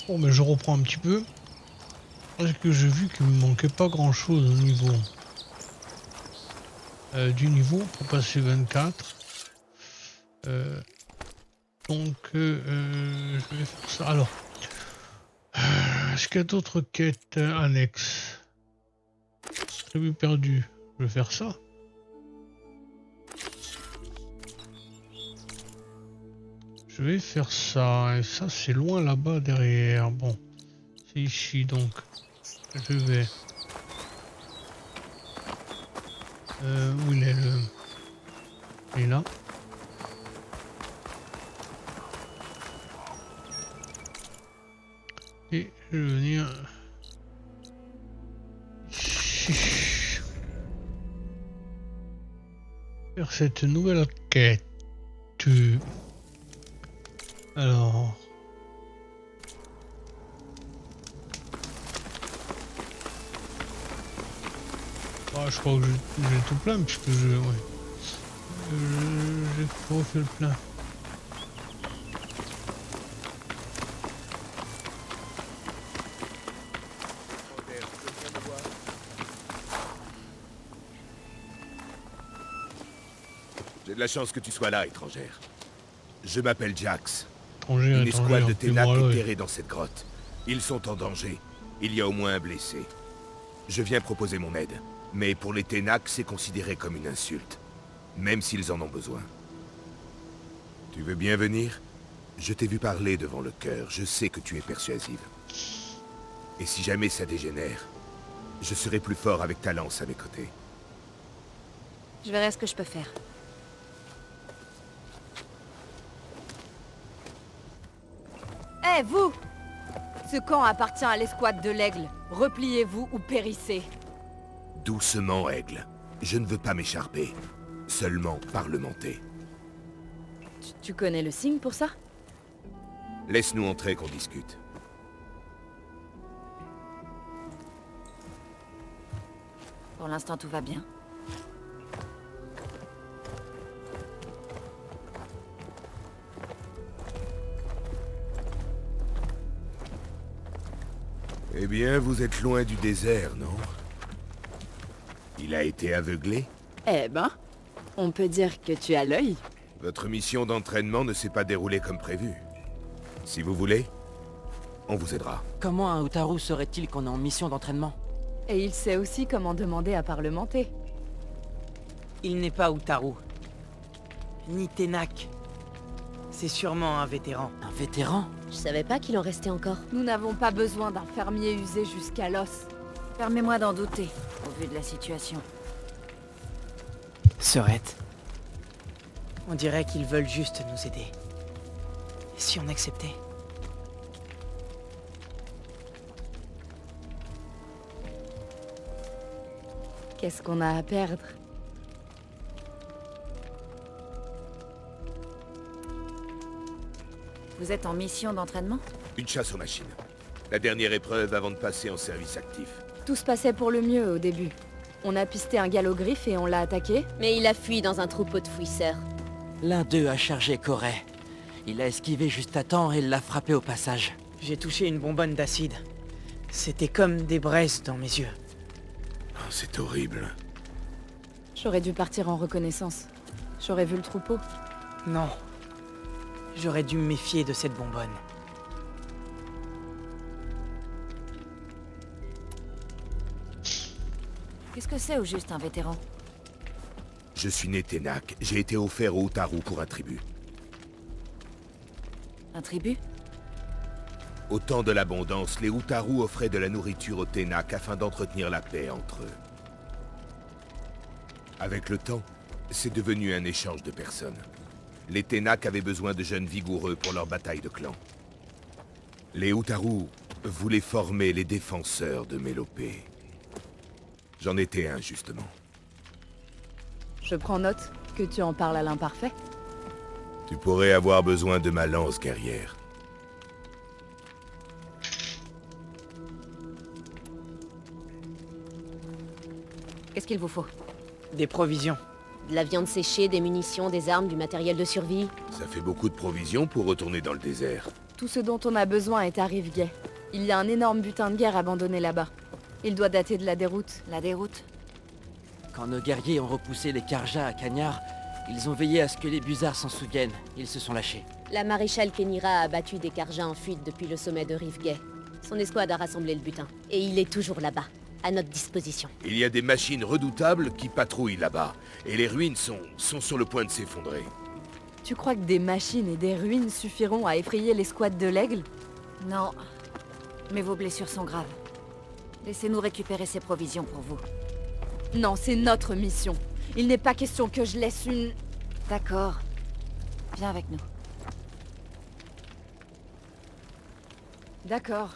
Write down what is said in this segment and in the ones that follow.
Bon, mais je reprends un petit peu. Parce que j'ai vu qu'il me manquait pas grand chose au niveau du niveau pour passer 24. Euh, je vais faire ça. Alors, est-ce qu'il y a d'autres quêtes annexes? Tribu perdue. Je vais faire ça. Je vais faire ça. Et ça, c'est loin là-bas derrière. Bon, c'est ici donc. Je vais. Où il est le. Il est là. Et je vais venir ici. Faire cette nouvelle quête. Alors. Ah, je crois que j'ai tout plein puisque je. Ouais. J'ai refait le plein. J'ai de la chance que tu sois là, étrangère. Je m'appelle Jax. Étranger, Une escouade de étranger, Ténac fais-moi est l'œil. terrée dans cette grotte. Ils sont en danger. Il y a au moins un blessé. Je viens proposer mon aide. Mais pour les Ténac, c'est considéré comme une insulte. Même s'ils en ont besoin. Tu veux bien venir? Je t'ai vu parler devant le cœur. Je sais que tu es persuasive. Et si jamais ça dégénère, je serai plus fort avec ta lance à mes côtés. Je verrai ce que je peux faire. Eh, vous! Ce camp appartient à l'escouade de l'Aigle. Repliez-vous ou périssez. Doucement, Aigle. Je ne veux pas m'écharper. Seulement parlementer. Tu connais le signe pour ça? Laisse-nous entrer qu'on discute. Pour l'instant, tout va bien. Eh bien, vous êtes loin du désert, non? Il a été aveuglé? Eh ben, on peut dire que tu as l'œil. Votre mission d'entraînement ne s'est pas déroulée comme prévu. Si vous voulez, on vous aidera. Comment un Utaru saurait-il qu'on est en mission d'entraînement? Et il sait aussi comment demander à parlementer. Il n'est pas Utaru. Ni Ténac. C'est sûrement un vétéran. Un vétéran? Je savais pas qu'il en restait encore. Nous n'avons pas besoin d'un fermier usé jusqu'à l'os. Permets-moi d'en douter, au vu de la situation. Serette. On dirait qu'ils veulent juste nous aider. Et si on acceptait? Qu'est-ce qu'on a à perdre? Vous êtes en mission d'entraînement? Une chasse aux machines. La dernière épreuve avant de passer en service actif. Tout se passait pour le mieux au début. On a pisté un galogriffe et on l'a attaqué. Mais il a fui dans un troupeau de fouisseurs. L'un d'eux a chargé Corée. Il a esquivé juste à temps et l'a frappé au passage. J'ai touché une bonbonne d'acide. C'était comme des braises dans mes yeux. Oh, c'est horrible. J'aurais dû partir en reconnaissance. J'aurais vu le troupeau. Non. J'aurais dû me méfier de cette bonbonne. Qu'est-ce que c'est au juste un vétéran? Je suis né Ténac. J'ai été offert au Utaru pour un tribut. Un tribut? Au temps de l'abondance, les Utaru offraient de la nourriture aux Ténac afin d'entretenir la paix entre eux. Avec le temps, c'est devenu un échange de personnes. Les Ténac avaient besoin de jeunes vigoureux pour leur bataille de clan. Les Utaru voulaient former les défenseurs de Mélopée. J'en étais un, justement. Je prends note que tu en parles à l'imparfait. Tu pourrais avoir besoin de ma lance guerrière. Qu'est-ce qu'il vous faut? Des provisions. De la viande séchée, des munitions, des armes, du matériel de survie. Ça fait beaucoup de provisions pour retourner dans le désert. Tout ce dont on a besoin est à Rivegay. Il y a un énorme butin de guerre abandonné là-bas. Il doit dater de la déroute. La déroute? Quand nos guerriers ont repoussé les Karja à Cagnard, ils ont veillé à ce que les Busards s'en souviennent. Ils se sont lâchés. La maréchale Kenira a battu des Karja en fuite depuis le sommet de Rivegay. Son escouade a rassemblé le butin. Et il est toujours là-bas, à notre disposition. Il y a des machines redoutables qui patrouillent là-bas, et les ruines sont sur le point de s'effondrer. Tu crois que des machines et des ruines suffiront à effrayer l'escouade de l'Aigle? Non. Mais vos blessures sont graves. Laissez-nous récupérer ces provisions pour vous. Non, c'est notre mission. Il n'est pas question que je laisse une... D'accord. Viens avec nous. D'accord.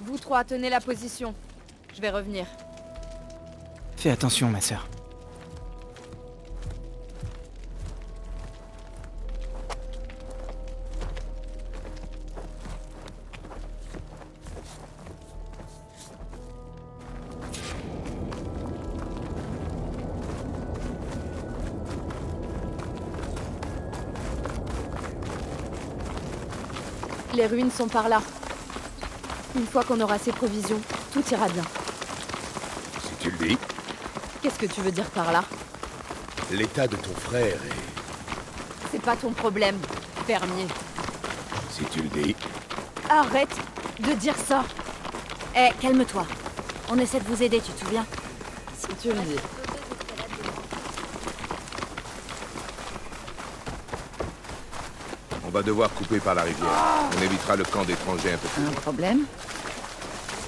Vous trois, tenez la position. Je vais revenir. Fais attention, ma sœur. Les ruines sont par là. Une fois qu'on aura ces provisions, tout ira bien. Si tu le dis, Qu'est-ce que tu veux dire par là? l'état de ton frère est... C'est pas ton problème, fermier. Si tu le dis, Arrête de dire ça. Eh, calme-toi. On essaie de vous aider, tu te souviens? Si tu le dis. on va devoir couper par la rivière. On évitera le camp d'étrangers un peu plus Un loin. problème?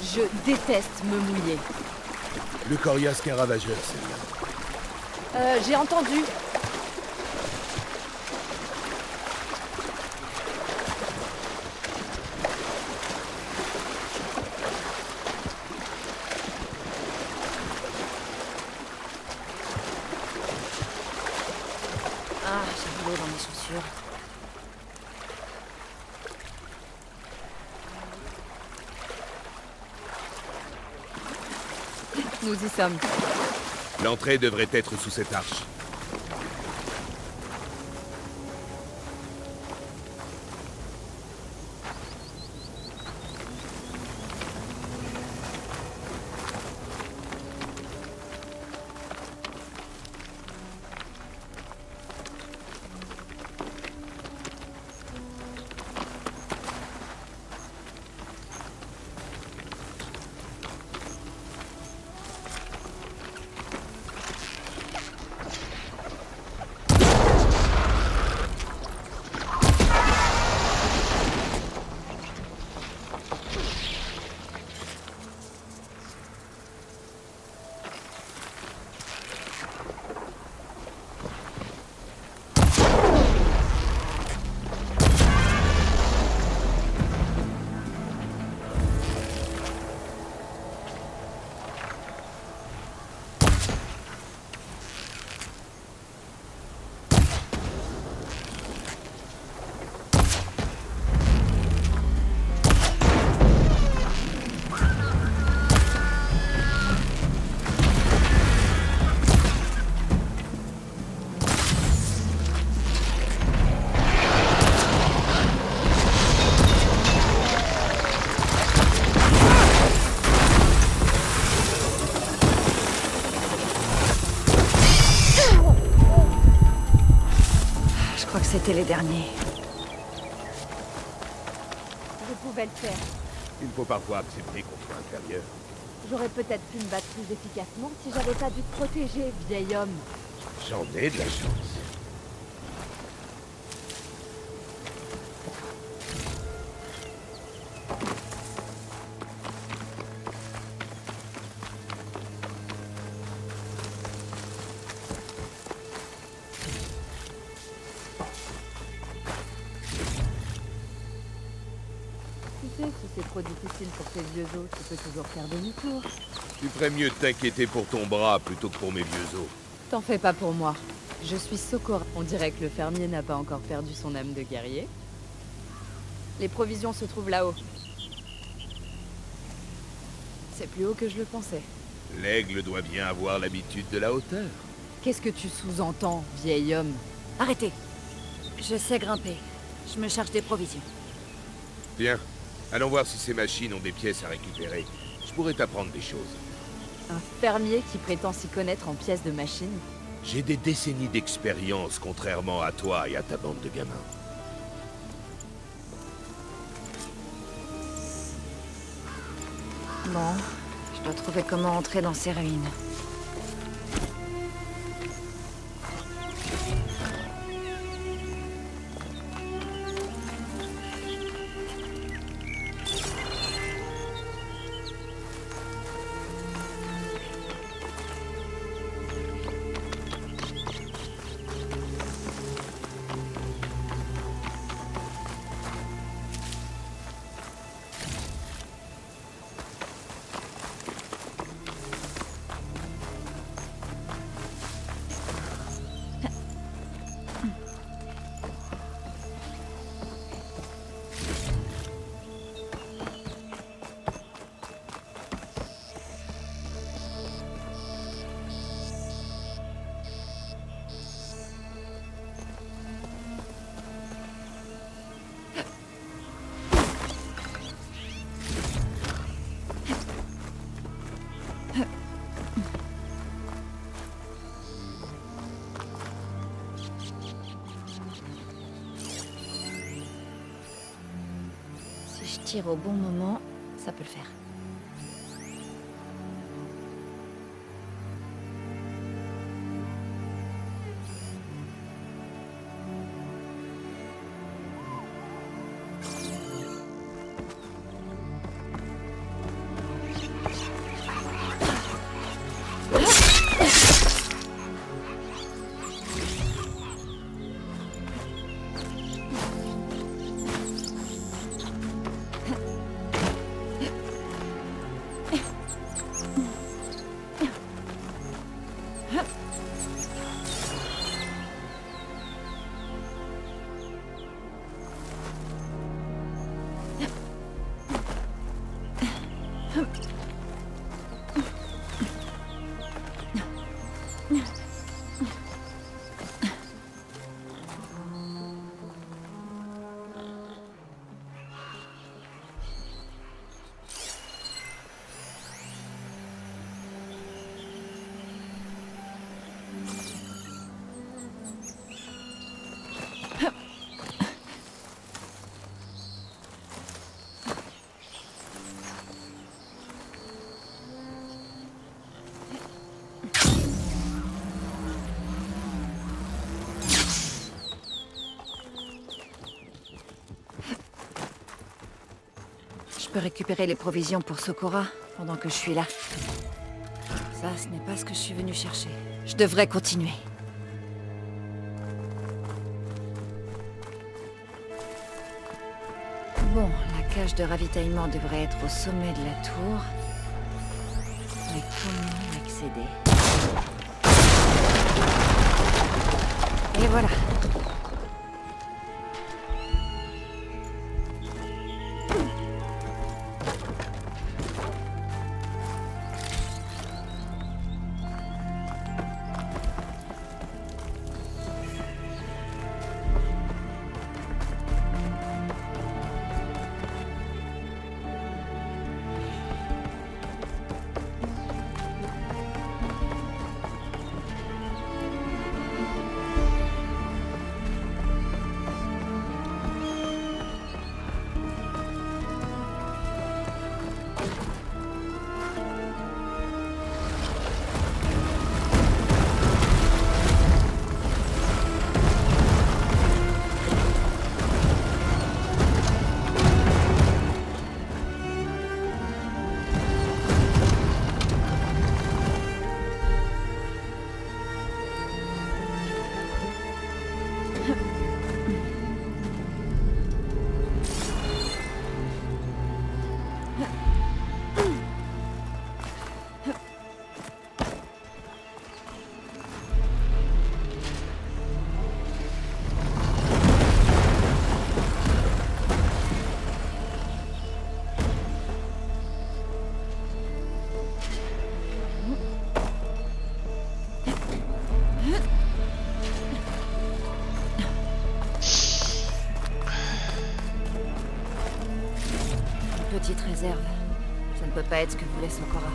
Je déteste me mouiller. Le coriace est ravageur, celle-là. J'ai entendu. Ah, j'ai de l'eau dans mes chaussures. Nous y sommes. L'entrée devrait être sous cette arche. C'était les derniers. Je pouvais le faire. Il faut parfois accepter qu'on soit inférieur. J'aurais peut-être pu me battre plus efficacement si j'avais pas dû te protéger, vieil homme. J'en ai de la chance. Tu sais, si c'est trop difficile pour tes vieux os, tu peux toujours faire demi-tour. Tu ferais mieux de t'inquiéter pour ton bras plutôt que pour mes vieux os. T'en fais pas pour moi. Je suis Sokora. On dirait que le fermier n'a pas encore perdu son âme de guerrier. Les provisions se trouvent là-haut. C'est plus haut que je le pensais. L'aigle doit bien avoir l'habitude de la hauteur. Qu'est-ce que tu sous-entends, vieil homme? Arrêtez. Je sais grimper. Je me charge des provisions. Viens, allons voir si ces machines ont des pièces à récupérer. Je pourrais t'apprendre des choses. Un fermier qui prétend s'y connaître en pièces de machine? J'ai des décennies d'expérience, contrairement à toi et à ta bande de gamins. Bon, je dois trouver comment entrer dans ces ruines. Si je tire au bon moment, ça peut le faire. Je peux récupérer les provisions pour Sokora pendant que je suis là. Ça, ce n'est pas ce que je suis venue chercher. Je devrais continuer. Bon, la cage de ravitaillement devrait être au sommet de la tour. Mais comment y accéder? Et voilà. petite réserve. Ça ne peut pas être ce que voulait Sokora.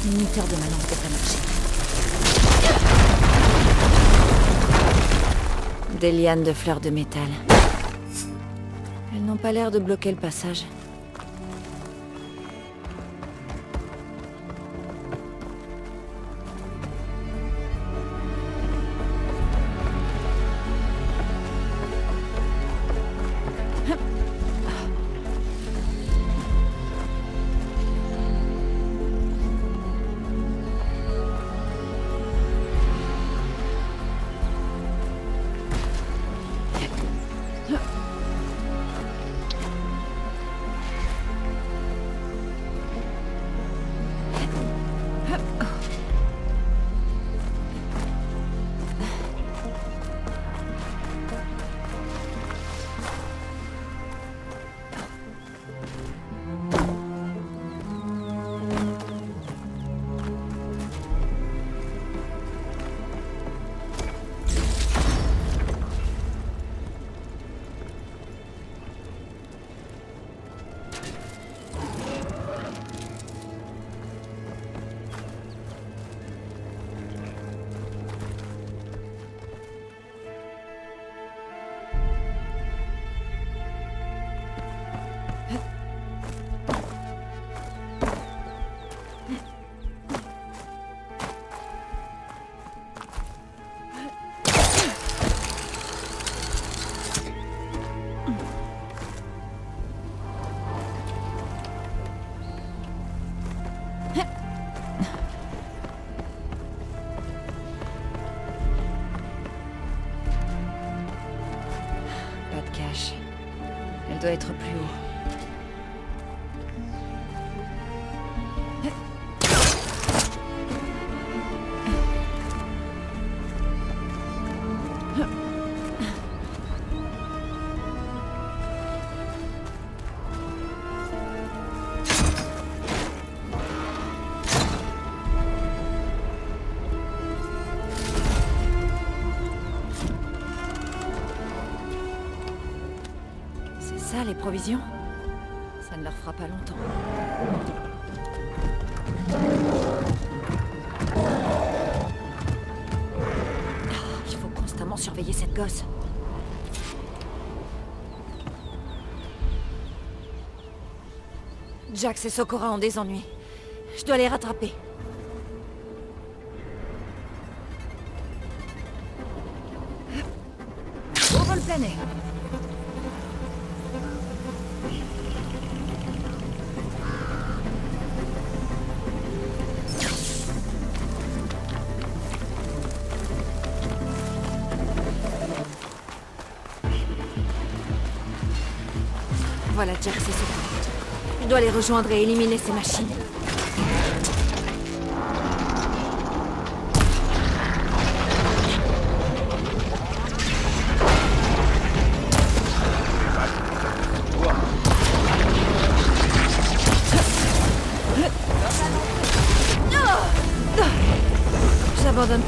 L'inhibiteur de ma lance devrait marcher. Des lianes de fleurs de métal. Elles n'ont pas l'air de bloquer le passage. Elle doit être plus haut. Les provisions? Ça ne leur fera pas longtemps. Il faut constamment surveiller cette gosse. Jax et Sokora ont des ennuis. Je dois les rattraper. Au vol plané. Voilà Jax et Sokora. Je dois les rejoindre et éliminer ces machines. J'abandonne pas.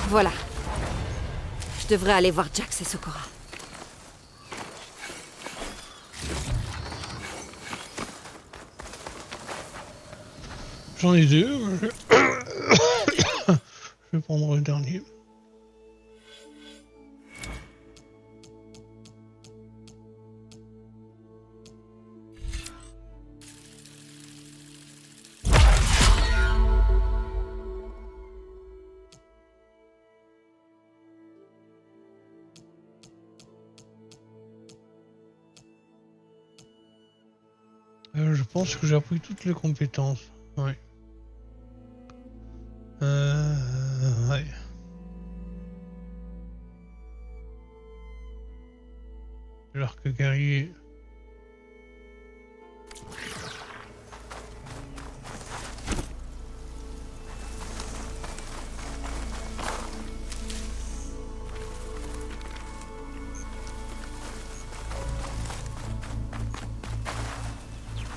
Voilà. Je devrais aller voir Jax et Sokora. J'en ai deux. Je vais prendre le dernier. Je pense que j'ai appris toutes les compétences. Ouais. Ouais. L'arc guerrier.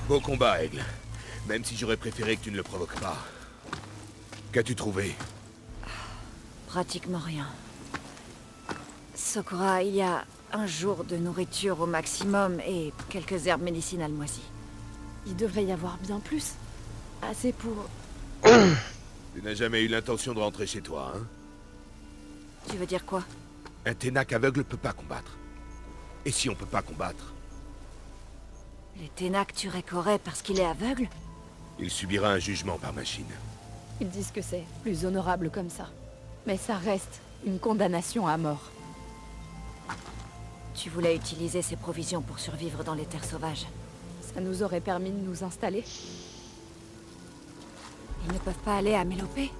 Beau combat, Aigle. Même si j'aurais préféré que tu ne le provoques pas. Qu'as-tu trouvé? Pratiquement rien. Sokora, il y a un jour de nourriture au maximum et quelques herbes médicinales moisies. Il devrait y avoir bien plus. Assez pour... Tu n'as jamais eu l'intention de rentrer chez toi, hein? Tu veux dire quoi? Un Ténac aveugle peut pas combattre. Et si on peut pas combattre, Les Ténac tueraient Corey parce qu'il est aveugle? il subira un jugement par machine. Ils disent que c'est plus honorable comme ça. Mais ça reste une condamnation à mort. Tu voulais utiliser ces provisions pour survivre dans les terres sauvages. Ça nous aurait permis de nous installer. Ils ne peuvent pas aller à Mélopée?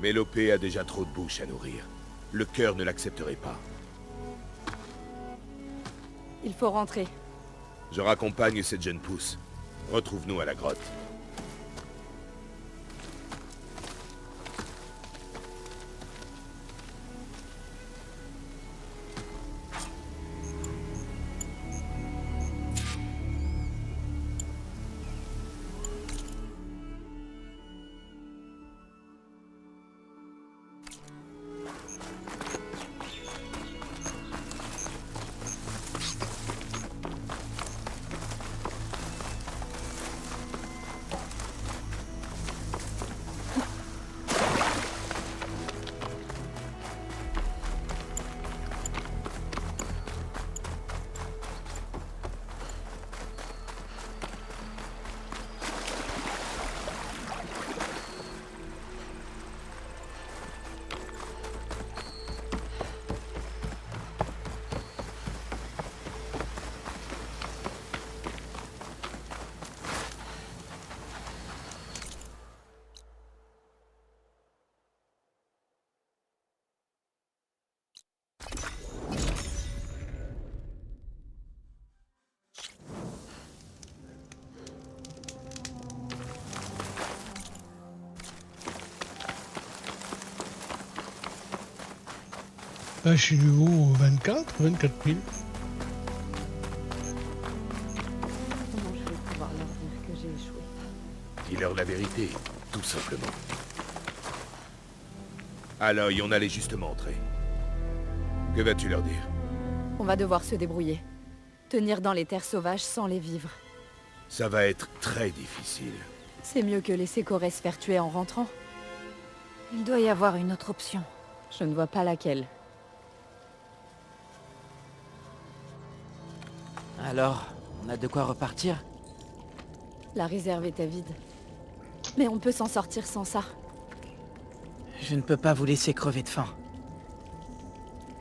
Mélopée a déjà trop de bouches à nourrir. Le cœur ne l'accepterait pas. Il faut rentrer. Je raccompagne cette jeune pousse. Retrouve-nous à la grotte. Là, je suis niveau 24 000. Comment je vais pouvoir leur dire que j'ai échoué? Dis-leur la vérité, tout simplement. Aloy, on allait justement entrer. Que vas-tu leur dire? On va devoir se débrouiller. Tenir dans les terres sauvages sans les vivres. Ça va être très difficile. C'est mieux que laisser Corey se faire tuer en rentrant. Il doit y avoir une autre option. Je ne vois pas laquelle. Alors, on a de quoi repartir? La réserve était vide. Mais on peut s'en sortir sans ça. Je ne peux pas vous laisser crever de faim.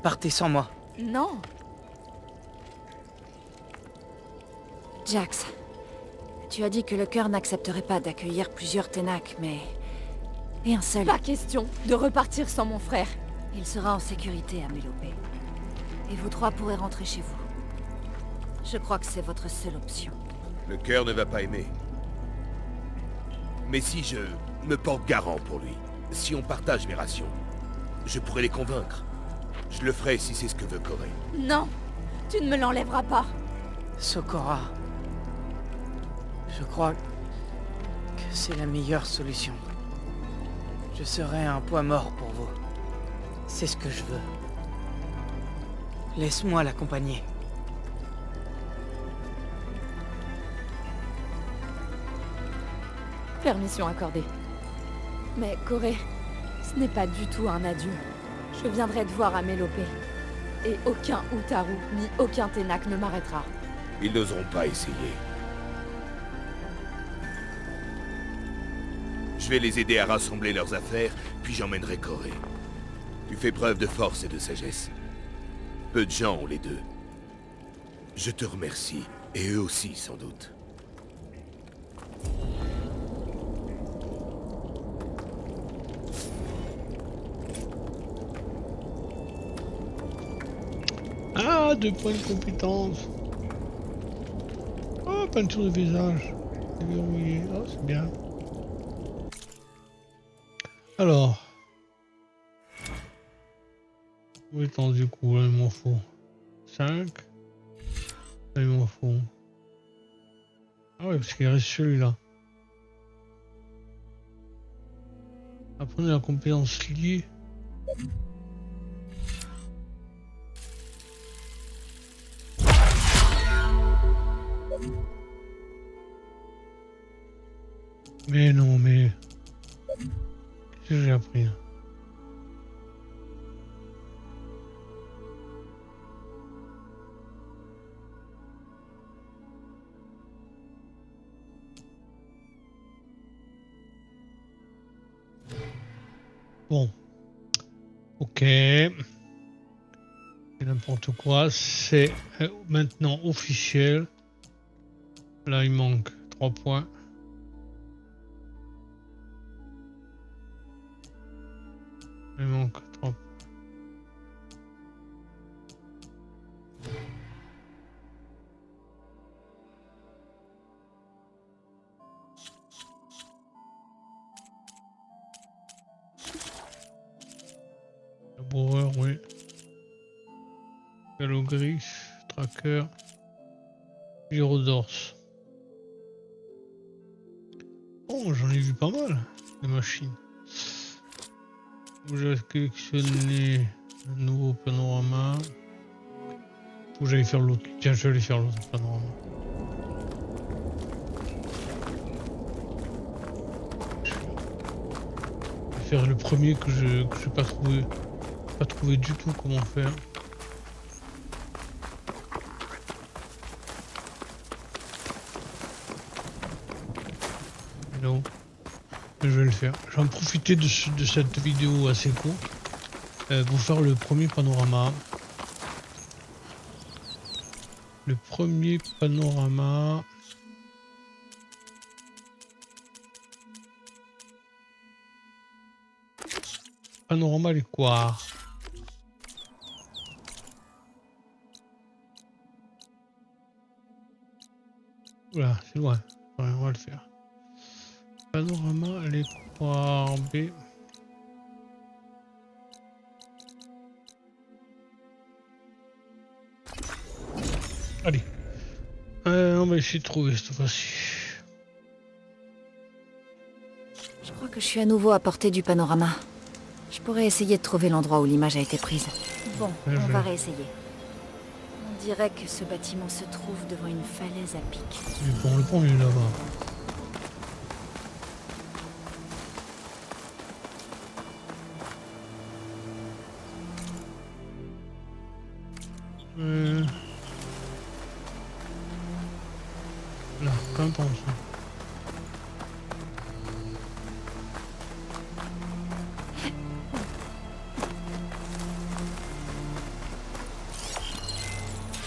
Partez sans moi. Non! Jax, tu as dit que le cœur n'accepterait pas d'accueillir plusieurs Ténac, mais... Et un seul. Pas question de repartir sans mon frère. Il sera en sécurité à Mélopée. Et vous trois pourrez rentrer chez vous. Je crois que c'est votre seule option. Le cœur ne va pas aimer. Mais si je me porte garant pour lui, si on partage mes rations, je pourrais les convaincre. Je le ferai si c'est ce que veut Corey. Non! Tu ne me l'enlèveras pas. Sokora. Je crois que c'est la meilleure solution. Je serai un poids mort pour vous. C'est ce que je veux. Laisse-moi l'accompagner. Permission accordée. Mais Corée, ce n'est pas du tout un adieu. Je viendrai te voir à Mélopée. Et aucun Utaru ni aucun Ténac ne m'arrêtera. Ils n'oseront pas essayer. Je vais les aider à rassembler leurs affaires, puis j'emmènerai Corée. Tu fais preuve de force et de sagesse. Peu de gens ont les deux. Je te remercie, et eux aussi sans doute. Ah, 2 points de compétence. Ah, peinture de visage. Déverrouillé. Ah, c'est bien. Alors. Où est-on du coup? Là, il m'en faut 5. Là, il m'en faut. Ah ouais, parce qu'il reste celui-là. Apprenez la compétence liée. Mais non, mais... Qu'est-ce que j'ai appris? Bon. Ok. C'est n'importe quoi. C'est maintenant officiel. Là, il manque 3 points. Il manque 3 points. Laboureur, oui. Galogriffe, tracker, gyrodors. Oh, j'en ai vu pas mal, les machines. Vous avez sélectionné un nouveau panorama. Faut que j'aille faire l'autre. Tiens, je vais aller faire l'autre panorama. Je vais faire le premier que je n'ai pas trouvé du tout comment faire. Non. Je vais le faire. Je vais en profiter de cette vidéo assez courte pour faire le premier panorama. Le premier panorama. Panorama les Coires. Oula, c'est loin. Ouais, on va le faire. Panorama les Coires B. Allez. On va essayer de trouver cette fois-ci. Je crois que je suis à nouveau à portée du panorama. Je pourrais essayer de trouver l'endroit où l'image a été prise. Bon, on va réessayer. On dirait que ce bâtiment se trouve devant une falaise à pic. Le pont il est là-bas. Là, plein pont ça.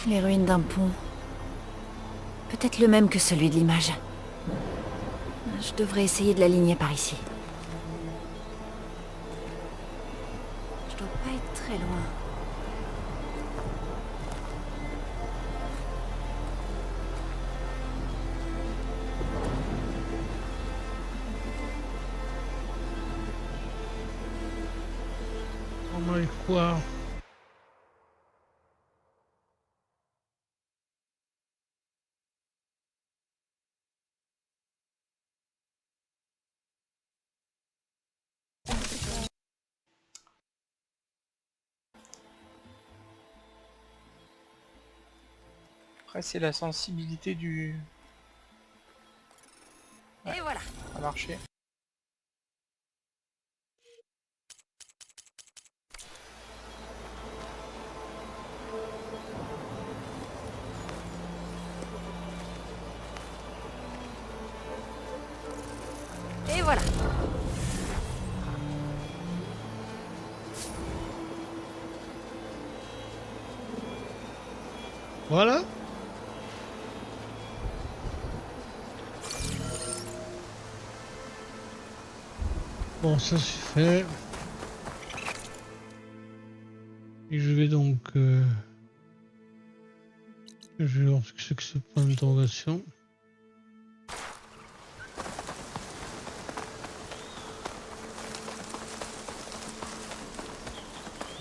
Les ruines d'un pont. Peut-être le même que celui de l'image. Je devrais essayer de l'aligner par ici. Je dois pas être très loin. Oh my god. Après, c'est la sensibilité du... Et voilà. à marcher. Et voilà. Voilà. Bon, ça c'est fait. Et je vais donc... je vais voir ce que c'est que ce point d'interrogation.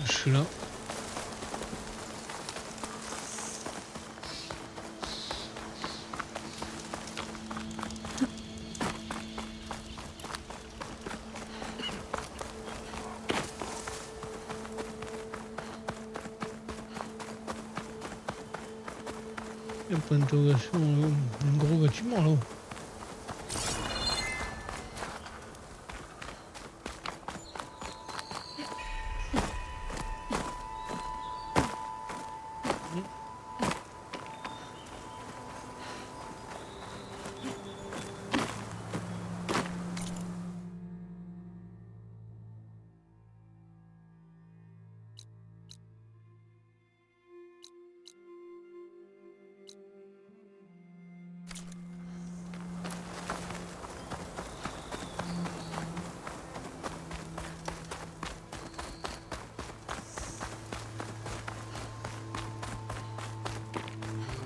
Je suis là. Il y a un point d'interrogation, un gros bâtiment là-haut.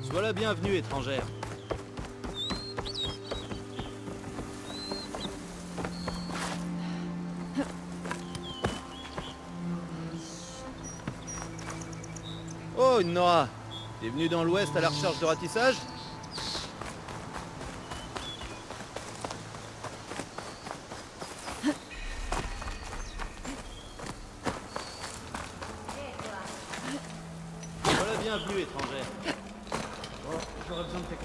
Sois la bienvenue, étrangère. Oh, Nora, t'es venue dans l'Ouest à la recherche de ratissage? Sois la bienvenue, étrangère. Oh, j'aurais besoin de tes...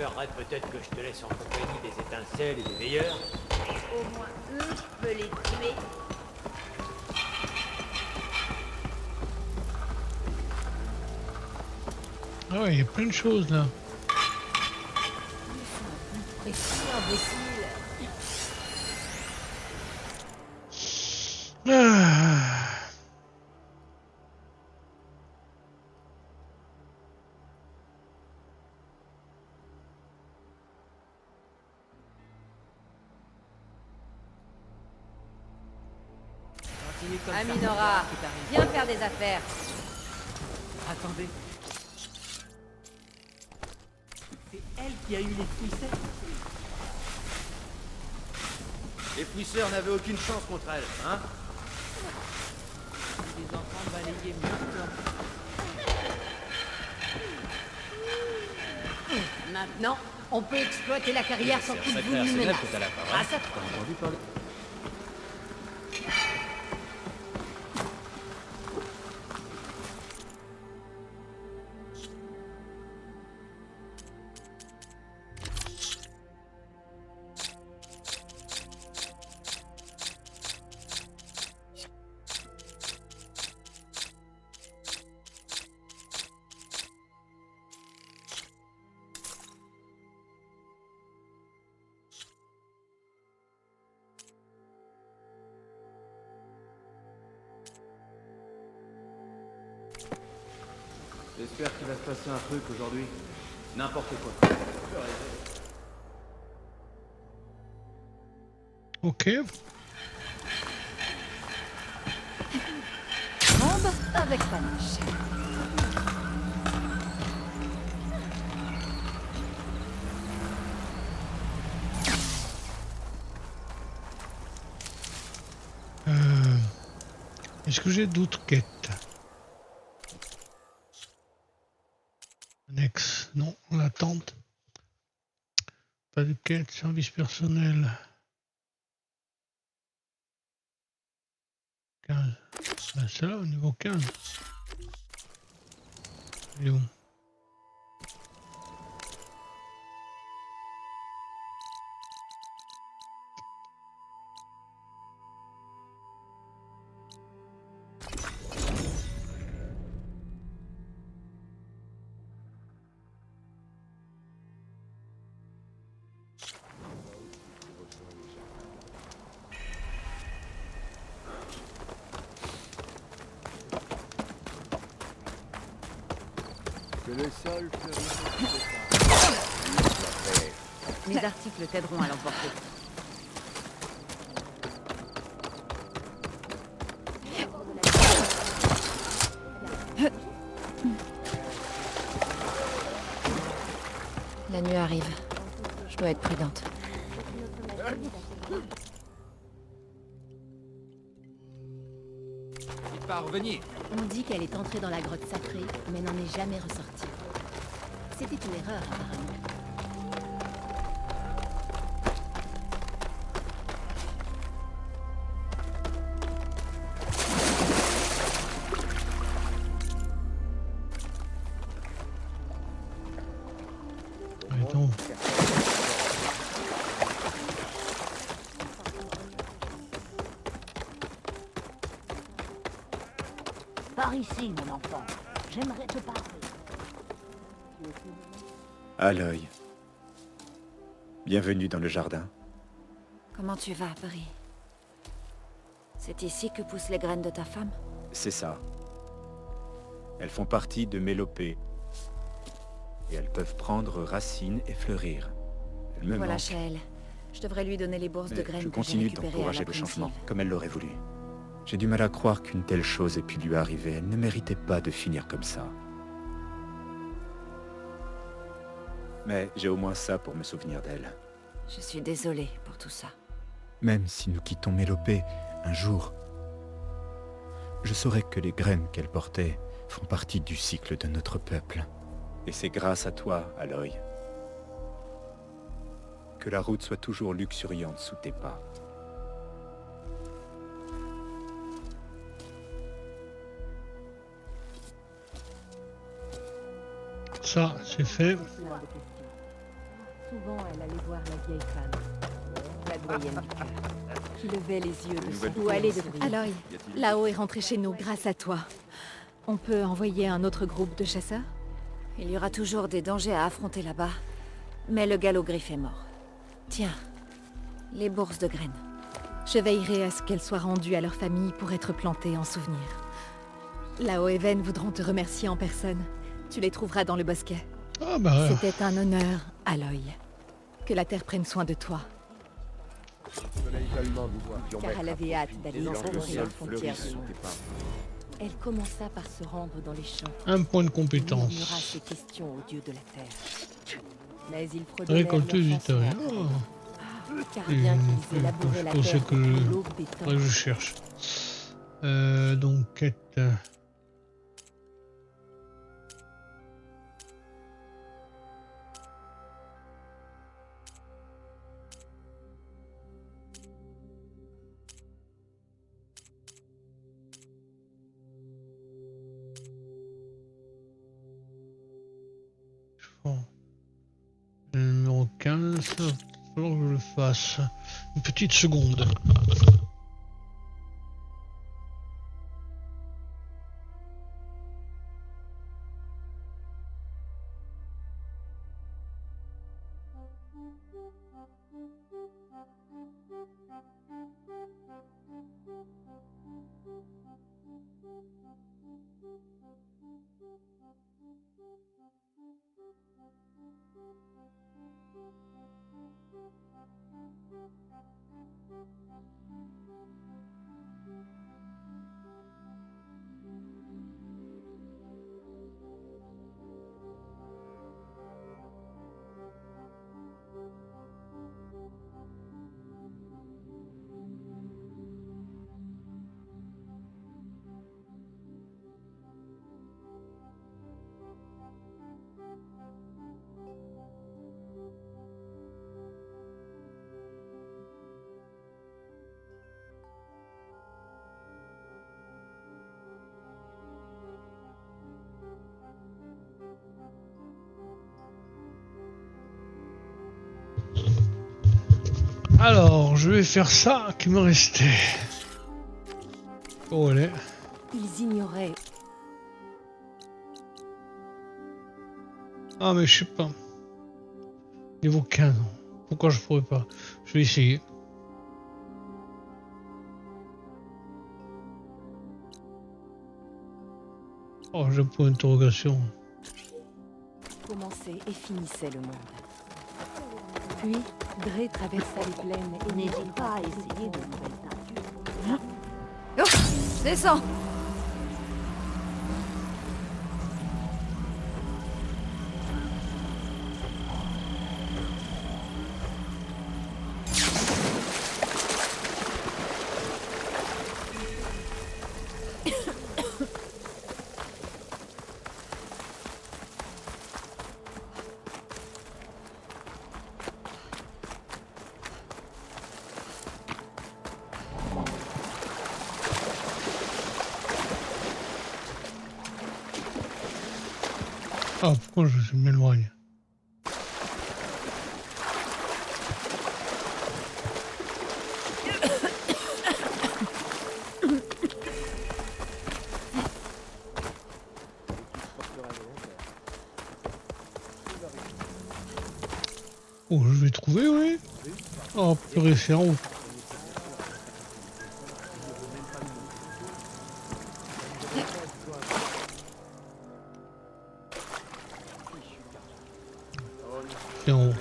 préférerais peut-être que je te laisse en compagnie des étincelles et des veilleurs. Au moins eux, je peux les tuer. Ah ouais, il y a plein de choses là. Précis, imbécile. Ah. Aminora, viens faire des affaires. Attendez. C'est elle qui a eu les fouissettes. Les fouisseurs n'avaient aucune chance contre elle, hein? Les enfants balayaient mieux que toi. Maintenant, on peut exploiter la carrière sans coup de bout Arsenal menace. que t'as la parole. Ah, ça te T'as entendu parler? J'espère qu'il va se passer un truc aujourd'hui. N'importe quoi. Ok. Bombe avec panache. Est-ce que j'ai d'autres quêtes? Annexe, non, en attente. Pas de quête, service personnel. 15. Ben, c'est là, au niveau 15. Il est où? Mes articles t'aideront à l'emporter. La nuit arrive. Je dois être prudente. Il va revenir. On dit qu'elle est entrée dans la grotte sacrée, mais n'en est jamais ressortie. C'était une erreur, apparemment. Attends. Par ici, mon enfant. J'aimerais te parler. Aloy. Bienvenue dans le jardin. Comment tu vas, Brie? C'est ici que poussent les graines de ta femme? C'est ça. Elles font partie de Mélopée. Et elles peuvent prendre racines et fleurir. Elles me Voilà manquent. chez elle. Je devrais lui donner les bourses de Mais graines je que j'ai continue récupérées à d'encourager la le primitive. changement, comme elle l'aurait voulu. J'ai du mal à croire qu'une telle chose ait pu lui arriver. Elle ne méritait pas de finir comme ça. Mais j'ai au moins ça pour me souvenir d'elle. Je suis désolée pour tout ça. Même si nous quittons Mélopée, un jour, je saurai que les graines qu'elle portait font partie du cycle de notre peuple. Et c'est grâce à toi, Aloy. Que la route soit toujours luxuriante sous tes pas. Ça, c'est fait. Souvent, elle allait voir la vieille femme, la doyenne du cœur, qui levait les yeux de son Où aller de Aloy, là-haut est rentré chez nous grâce à toi. On peut envoyer un autre groupe de chasseurs? Il y aura toujours des dangers à affronter là-bas. Mais le galogriffe est mort. Tiens, les bourses de graines. Je veillerai à ce qu'elles soient rendues à leur famille pour être plantées en souvenir. Lao et Ven voudront te remercier en personne. Tu les trouveras dans le bosquet. Ah bah, C'était un honneur, Aloy. Que la terre prenne soin de toi. Car elle avait hâte d'aller explorer la frontière du monde. Elle commença par se rendre dans les champs. un point de Il compétence. murmura ses questions au dieu de la terre. Mais il fredonnèrent Récolteuse du leur chanson terrain. après. Oh, Car bien qu'ils aient labouré la je pensais terre que depuis l'aube des temps, faudrait que je cherche. Donc, quête. Bon. Le numéro 15, il va falloir que je le fasse. Une petite seconde. Alors, je vais faire ça qui me restait. Oh, allez. Ils ignoraient. Ah, mais je sais pas. Niveau 15. Pourquoi je pourrais pas? Je vais essayer. Oh, j'ai un point d'interrogation. Commençait et finissait le monde. Puis, Dre traversa les plaines et n'hésite pas à essayer de nouvelles tentures. Oh, je descends. Ah, pourquoi je m'éloigne? Oh, je vais trouver, oui. Oh, purée, c'est en haut. C'est en haut.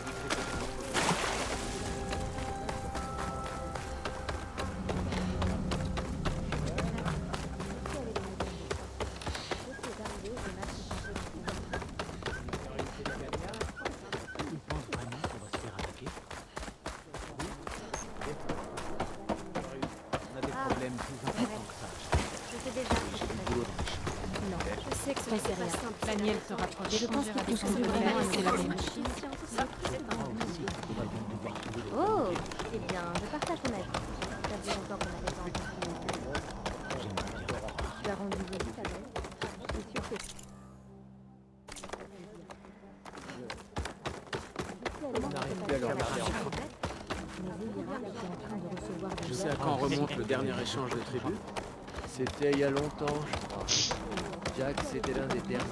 Daniel se rapproche. Je pense que tout ce qu'on veut vraiment, c'est la même. Oh, eh bien, je partage ton avis. Ça faisait longtemps qu'on n'avait pas entendu. Tu as rendu visite à Dre? Je suis sûre que... Je sais à quand remonte le dernier échange de tribus. C'était il y a longtemps, je crois. Jack, c'était l'un des derniers.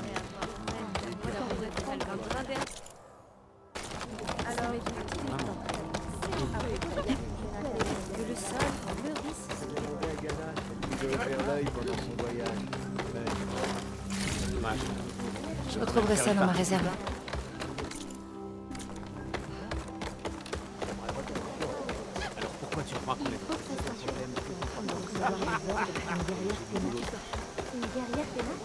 Alors, que le sol fleurisse. Il devait faire l'œil pendant son voyage. Je retrouverai ça dans ma réserve. Alors pourquoi tu crois qu'on est pas Une guerrière ténace?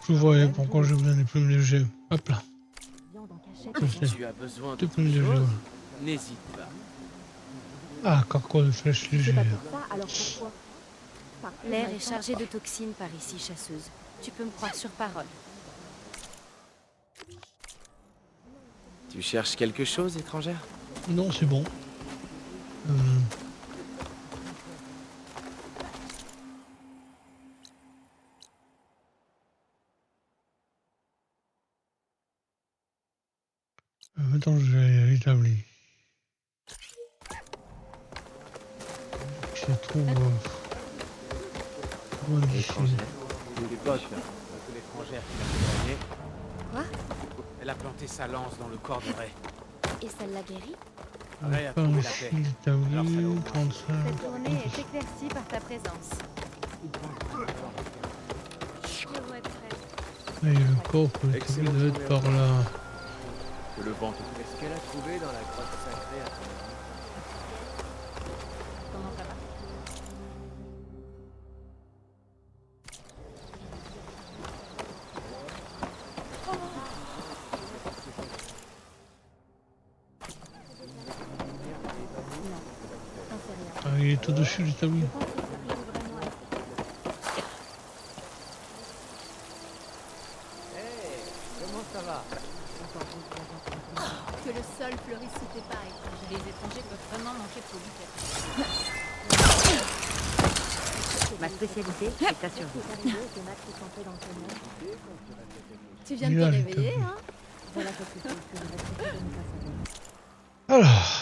Je voyais pourquoi j'ai besoin des plumes légères. Hop là. Tu as besoin de Des plumes légères. Voilà. N'hésite pas. Ah, carquois de flèches légères. Alors pourquoi? L'air est chargé de toxines par ici, chasseuse. Tu peux me croire sur parole. Tu cherches quelque chose, étrangère? Non, c'est bon. Maintenant, je vais établir. Je trouve. L'étrangère qui l'a fait. Quoi? Elle a planté sa lance dans le corps de Ray. Et ça l'a guéri? Ray a trouvé la paix. Alors ça l'a 35. Cette journée est éclaircie par ta présence. Et le coffre, il doit être par là. Que le vent. Qu'est-ce qu'elle a trouvé dans la grotte sacrée à ton avis? Comment ça va? est au-dessus du tablier. Comment ça va? Que le sol fleurisse sous tes pailles. Les étrangers peuvent vraiment manquer de politesse. Ma spécialité, c'est ta survie. Tu viens de te réveiller, hein? Voilà quelque chose que je vais préférer ne pas savoir. Alors.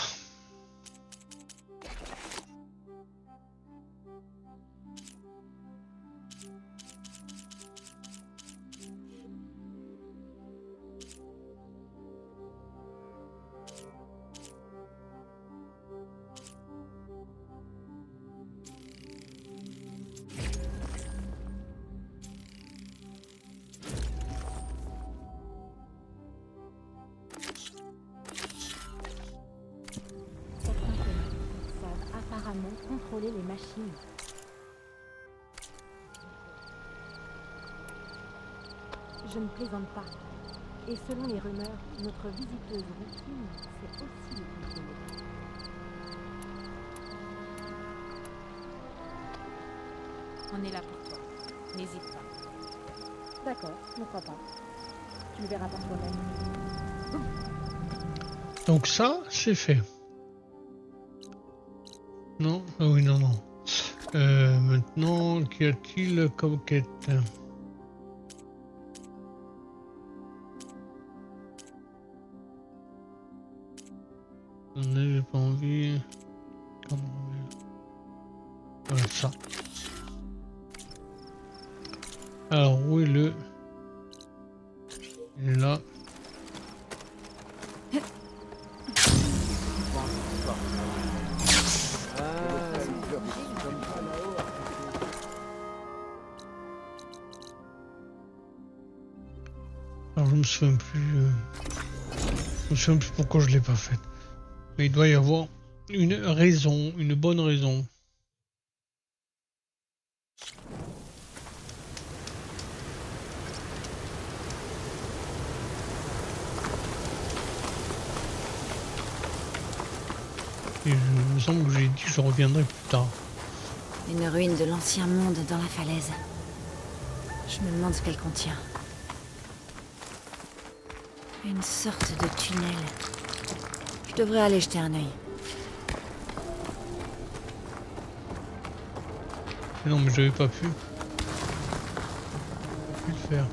Certains connaissent savent apparemment contrôler les machines. Je ne plaisante pas. Et selon les rumeurs, notre visiteuse routine sait aussi les contrôler. On est là pour toi. N'hésite pas. D'accord, ne crois pas. Tu le verras par toi-même. Donc ça, c'est fait. Non, ah oui, non, non. Maintenant, qu'y a-t-il comme quête? J'ai pas envie. Voilà ça. Alors où est le? Il est là. Alors je me souviens plus. Je me souviens plus pourquoi je l'ai pas faite. Mais il doit y avoir une raison, une bonne raison. Et il me semble que j'ai dit que je reviendrai plus tard. Une ruine de l'ancien monde dans la falaise. Je me demande ce qu'elle contient. Une sorte de tunnel. Je devrais aller jeter un œil. Mais non, mais j'avais pas pu. Le faire.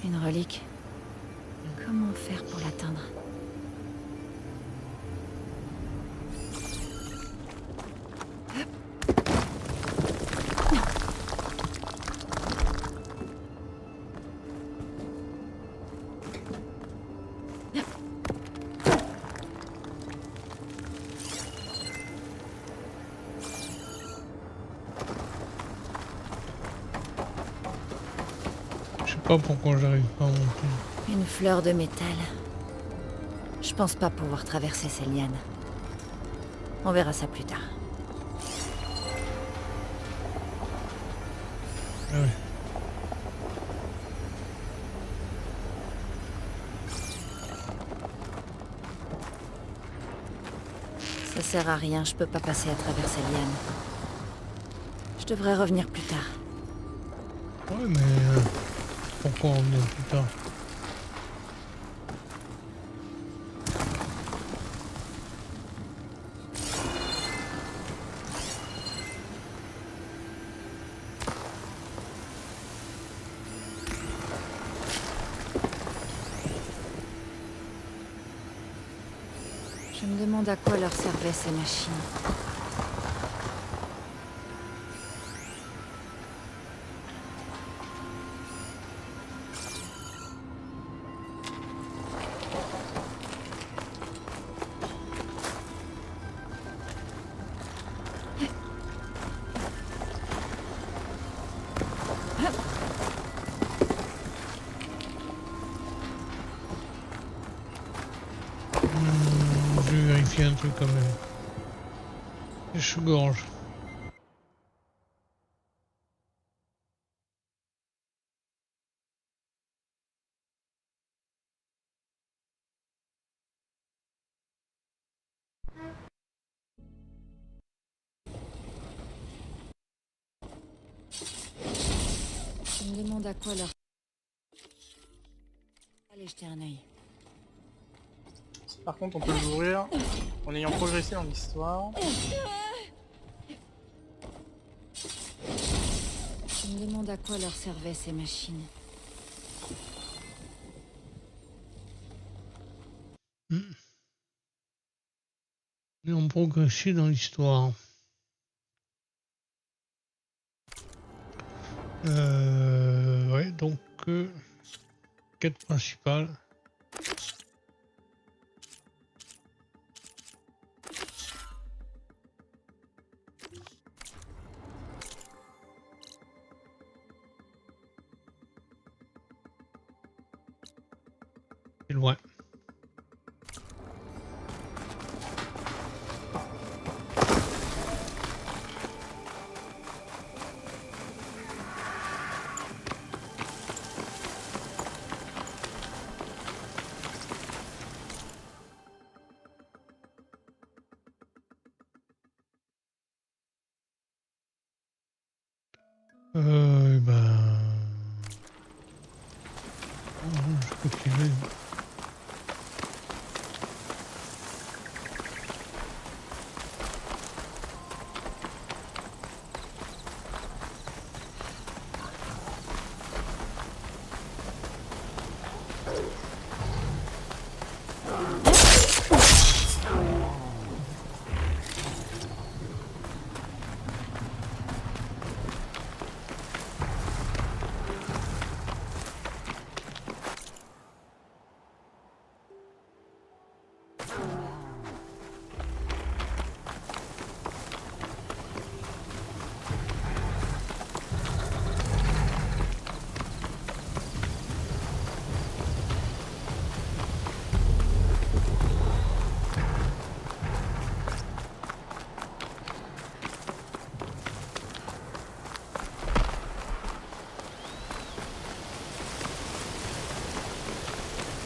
Une relique. Comment faire pour l'atteindre? Je sais pas pourquoi j'arrive pas à monter. Une fleur de métal. Je pense pas pouvoir traverser ces lianes. On verra ça plus tard. Ah ouais. Ça sert à rien, je peux pas passer à travers ces lianes. Je devrais revenir plus tard. Ouais, mais pourquoi revenir plus tard? Je me demande à quoi leur servaient ces machines. Je vais vérifier. vérifier un truc quand même. Sèche-gorge. Je me demande à quoi leur... Allez jeter un œil. Par contre, on peut l'ouvrir en ayant progressé dans l'histoire. Je me demande à quoi leur servaient ces machines. Et on progressait dans l'histoire. Ouais, donc quête principale. C'est loin. Je continue.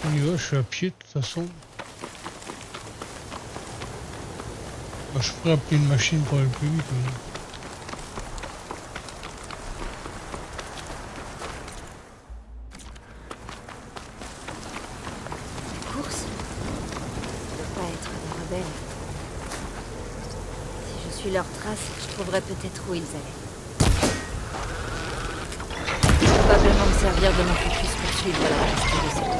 On y va, je suis à pied de toute façon. Bah, je pourrais appeler une machine pour aller plus vite. Mais... Course? Ça doit pas être des rebelles. Si je suis leur trace, je trouverai peut-être où ils allaient. Probablement me servir de mon focus pour suivre la piste de ces coureurs.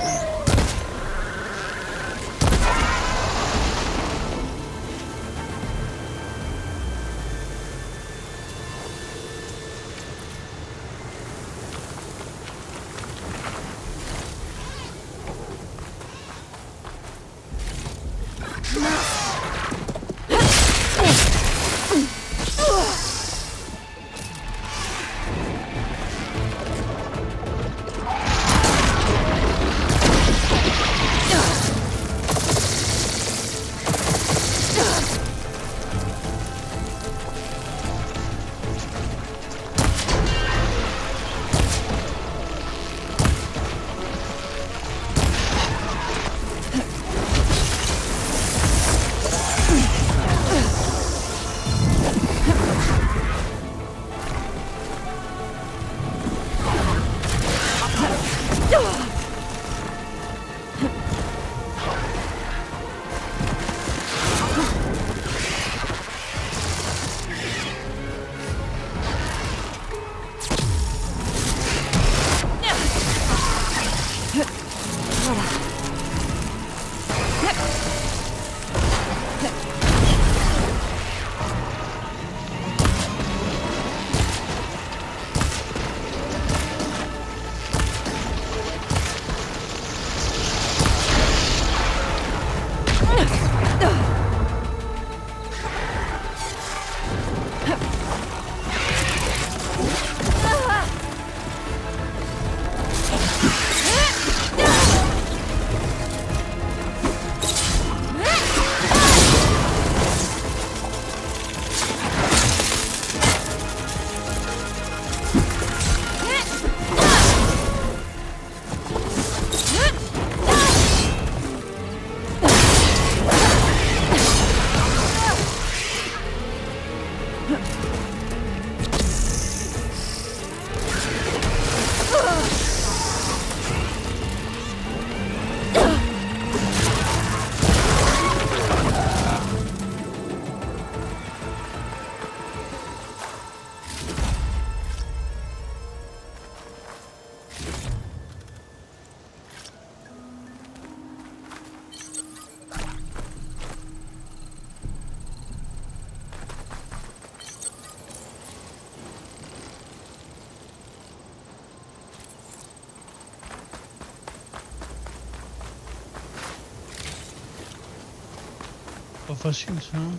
pas facile ça. Hein.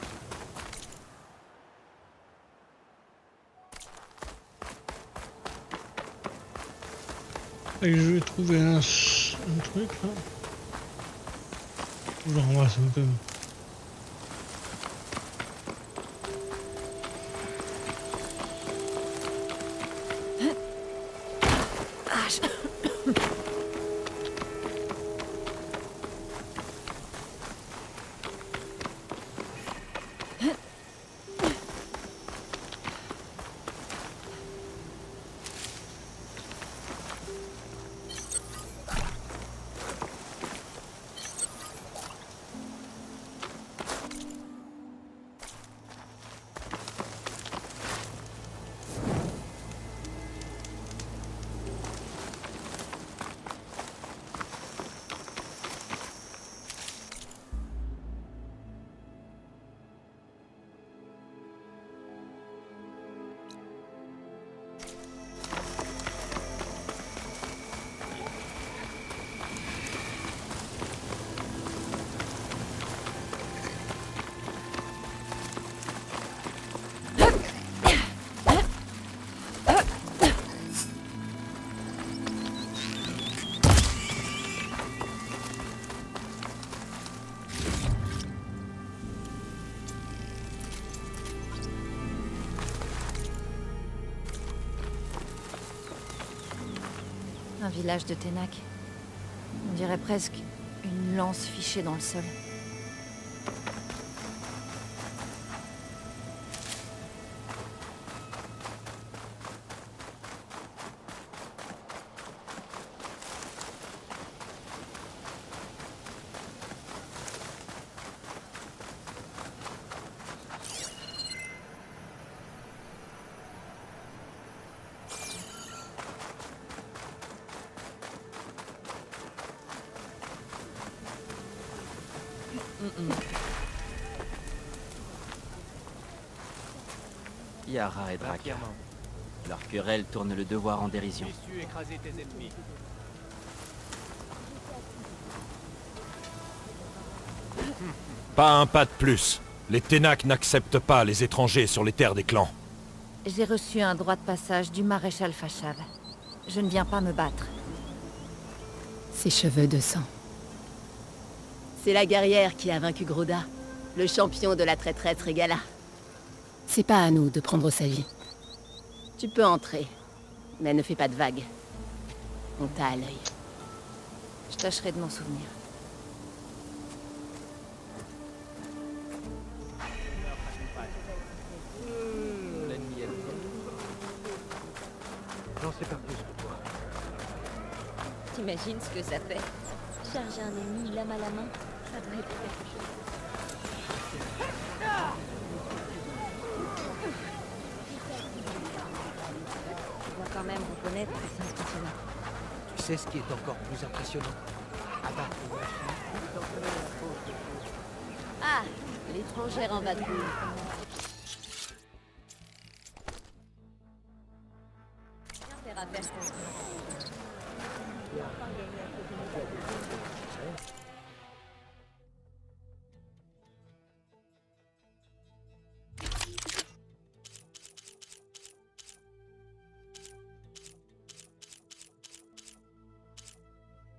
Et je vais trouver un truc là. Je ramasse un peu. Un village de Ténac. On dirait presque une lance fichée dans le sol. Yara et Draka. Leur querelle tourne le devoir en dérision. Pas un pas de plus. Les Ténac n'acceptent pas les étrangers sur les terres des clans. J'ai reçu un droit de passage du maréchal Fashab. Je ne viens pas me battre. Ses cheveux de sang. C'est la guerrière qui a vaincu Groda, le champion de la traîtresse Régala. C'est pas à nous de prendre sa vie. Tu peux entrer, mais ne fais pas de vagues. On t'a à l'œil. Je tâcherai de m'en souvenir. J'en sais pas plus que toi. T'imagines ce que ça fait? Charger un ennemi lame à la main, ça doit être quelque chose. Je dois quand même reconnaître que c'est impressionnant. Tu sais ce qui est encore plus impressionnant? Abattre une machine. Ah, l'étrangère en vadrouille. Bien faire affaire contre.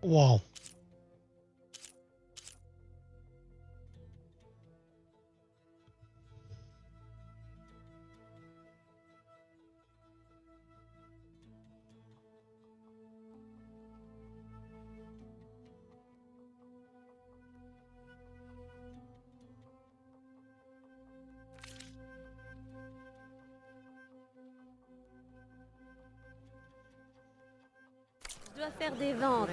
Wow. Je dois faire des ventes.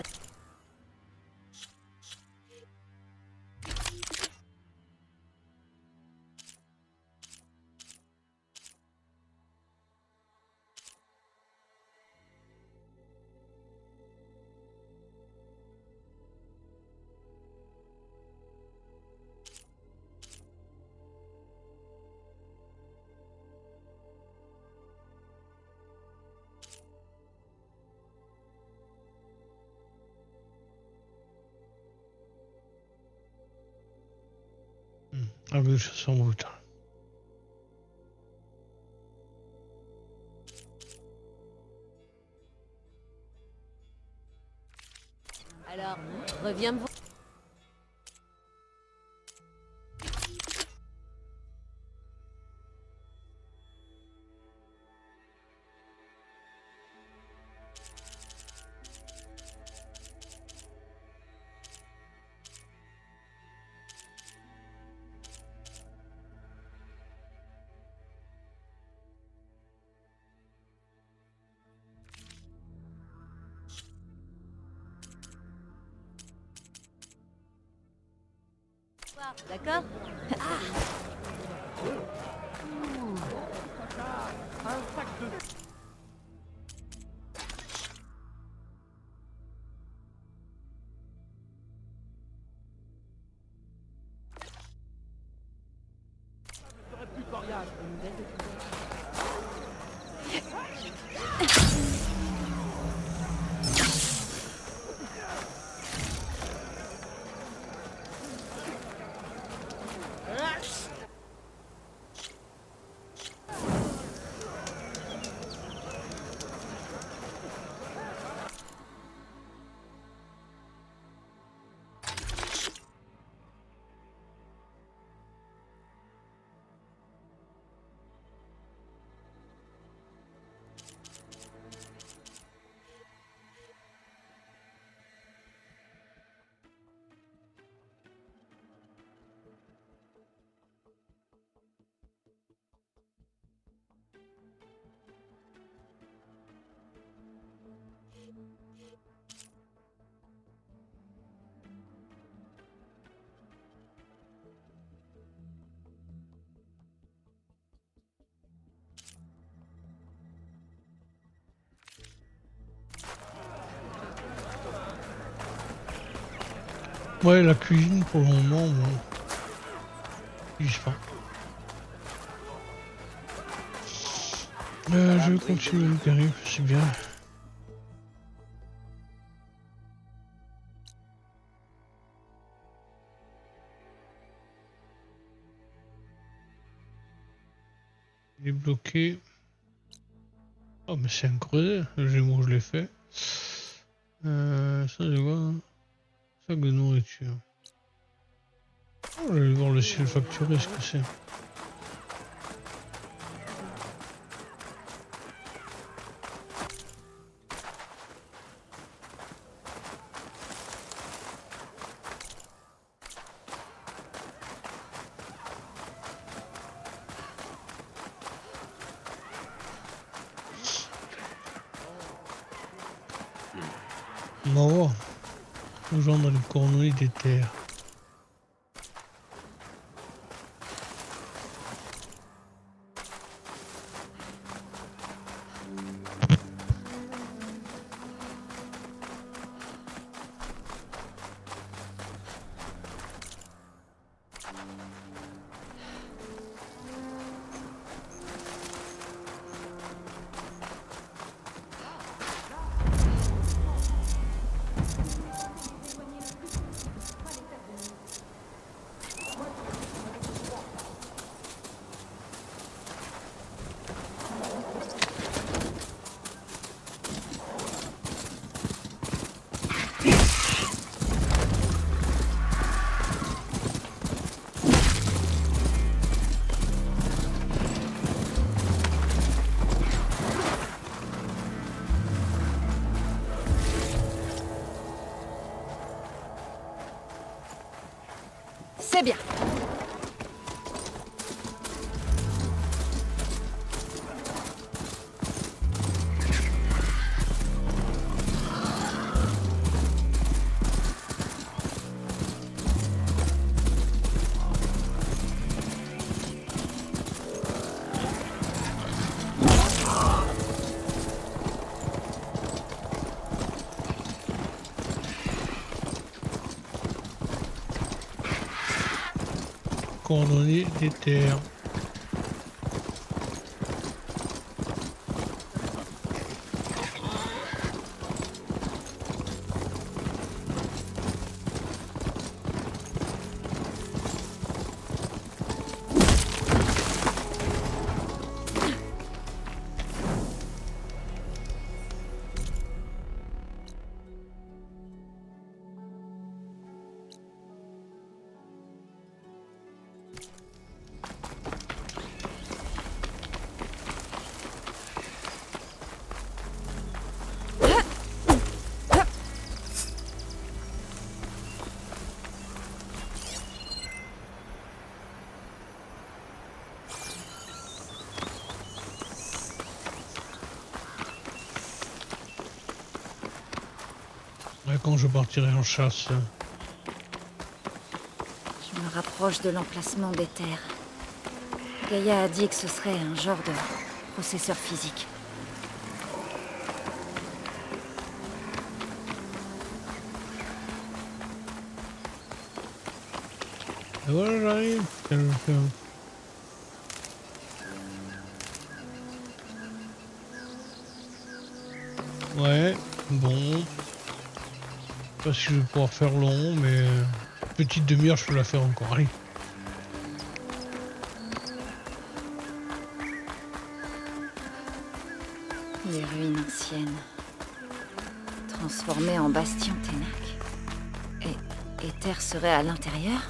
Avec le chasseur route. Alors, reviens me voir. D'accord? Ouais, la cuisine pour le moment, bon. Je sais pas. Je continue le périple, c'est bien. Il est bloqué. Oh mais c'est un creuset, le gémeau je l'ai fait. Ça c'est quoi? Sac de nourriture. Oh, je vais voir le ciel facturé, ce que c'est. On va voir. Aux gens dans les coordonnées des terres. C'est bien. Coordonnées des terres. quand je partirai en chasse. Je me rapproche de l'emplacement des terres. Gaïa a dit que ce serait un genre de processeur physique. Et voilà, j'arrive. Qu'est-ce que je fais, hein? Ouais, bon. Je sais pas si je vais pouvoir faire long, mais petite demi-heure, je peux la faire encore. Allez. Les ruines anciennes, transformées en bastion Ténac. Et Terre serait à l'intérieur?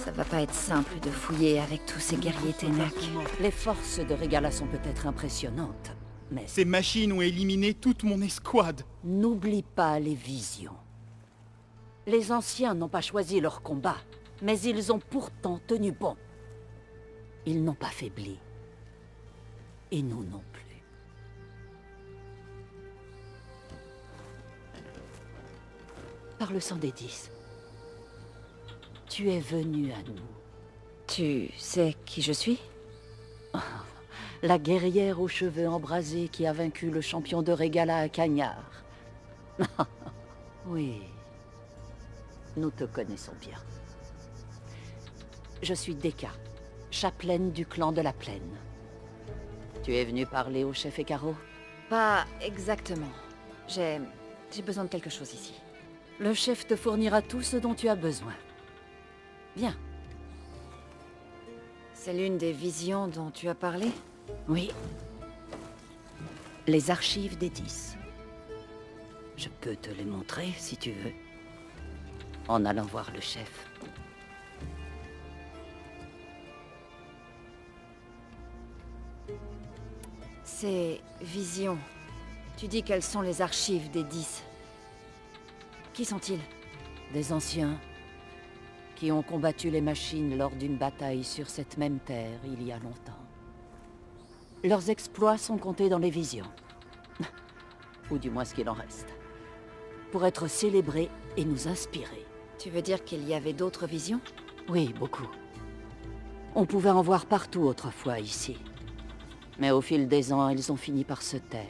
Ça va pas être simple de fouiller avec tous ces guerriers Ténac. Les forces de Regala sont peut-être impressionnantes, mais... Ces machines ont éliminé toute mon escouade. N'oublie pas les visions. Les anciens n'ont pas choisi leur combat, mais ils ont pourtant tenu bon. Ils n'ont pas faibli. Et nous non plus. Par le sang des 10. Tu es venu à nous. Tu sais qui je suis? La guerrière aux cheveux embrasés qui a vaincu le champion de Regala à Cagnard. Oui. Nous te connaissons bien. Je suis Deka, chapelaine du clan de la Plaine. Tu es venu parler au chef Ekaro? Pas exactement. J'ai besoin de quelque chose ici. Le chef te fournira tout ce dont tu as besoin. Viens. C'est l'une des visions dont tu as parlé? Oui. Les archives des 10. Je peux te les montrer si tu veux. En allant voir le chef. Ces visions, tu dis qu'elles sont les archives des 10. Qui sont-ils? Des anciens qui ont combattu les machines lors d'une bataille sur cette même terre il y a longtemps. Leurs exploits sont comptés dans les visions. Ou du moins ce qu'il en reste. Pour être célébrés et nous inspirer. Tu veux dire qu'il y avait d'autres visions? Oui, beaucoup. On pouvait en voir partout autrefois ici. Mais au fil des ans, elles ont fini par se taire.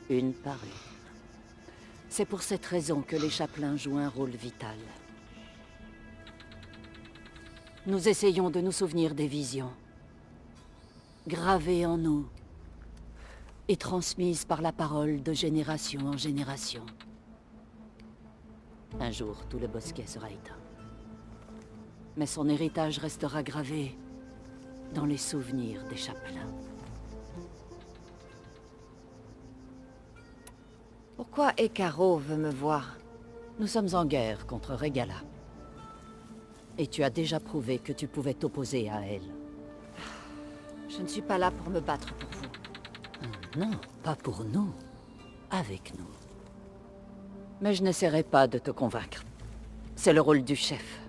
Une par une. C'est pour cette raison que les chapelains jouent un rôle vital. Nous essayons de nous souvenir des visions. Gravées en nous. Et transmises par la parole de génération en génération. Un jour, tout le bosquet sera éteint. Mais son héritage restera gravé dans les souvenirs des chapelains. Pourquoi Ekaro veut me voir? Nous sommes en guerre contre Regala. Et tu as déjà prouvé que tu pouvais t'opposer à elle. Je ne suis pas là pour me battre pour vous. Non, pas pour nous. Avec nous. Mais je n'essaierai pas de te convaincre. C'est le rôle du chef.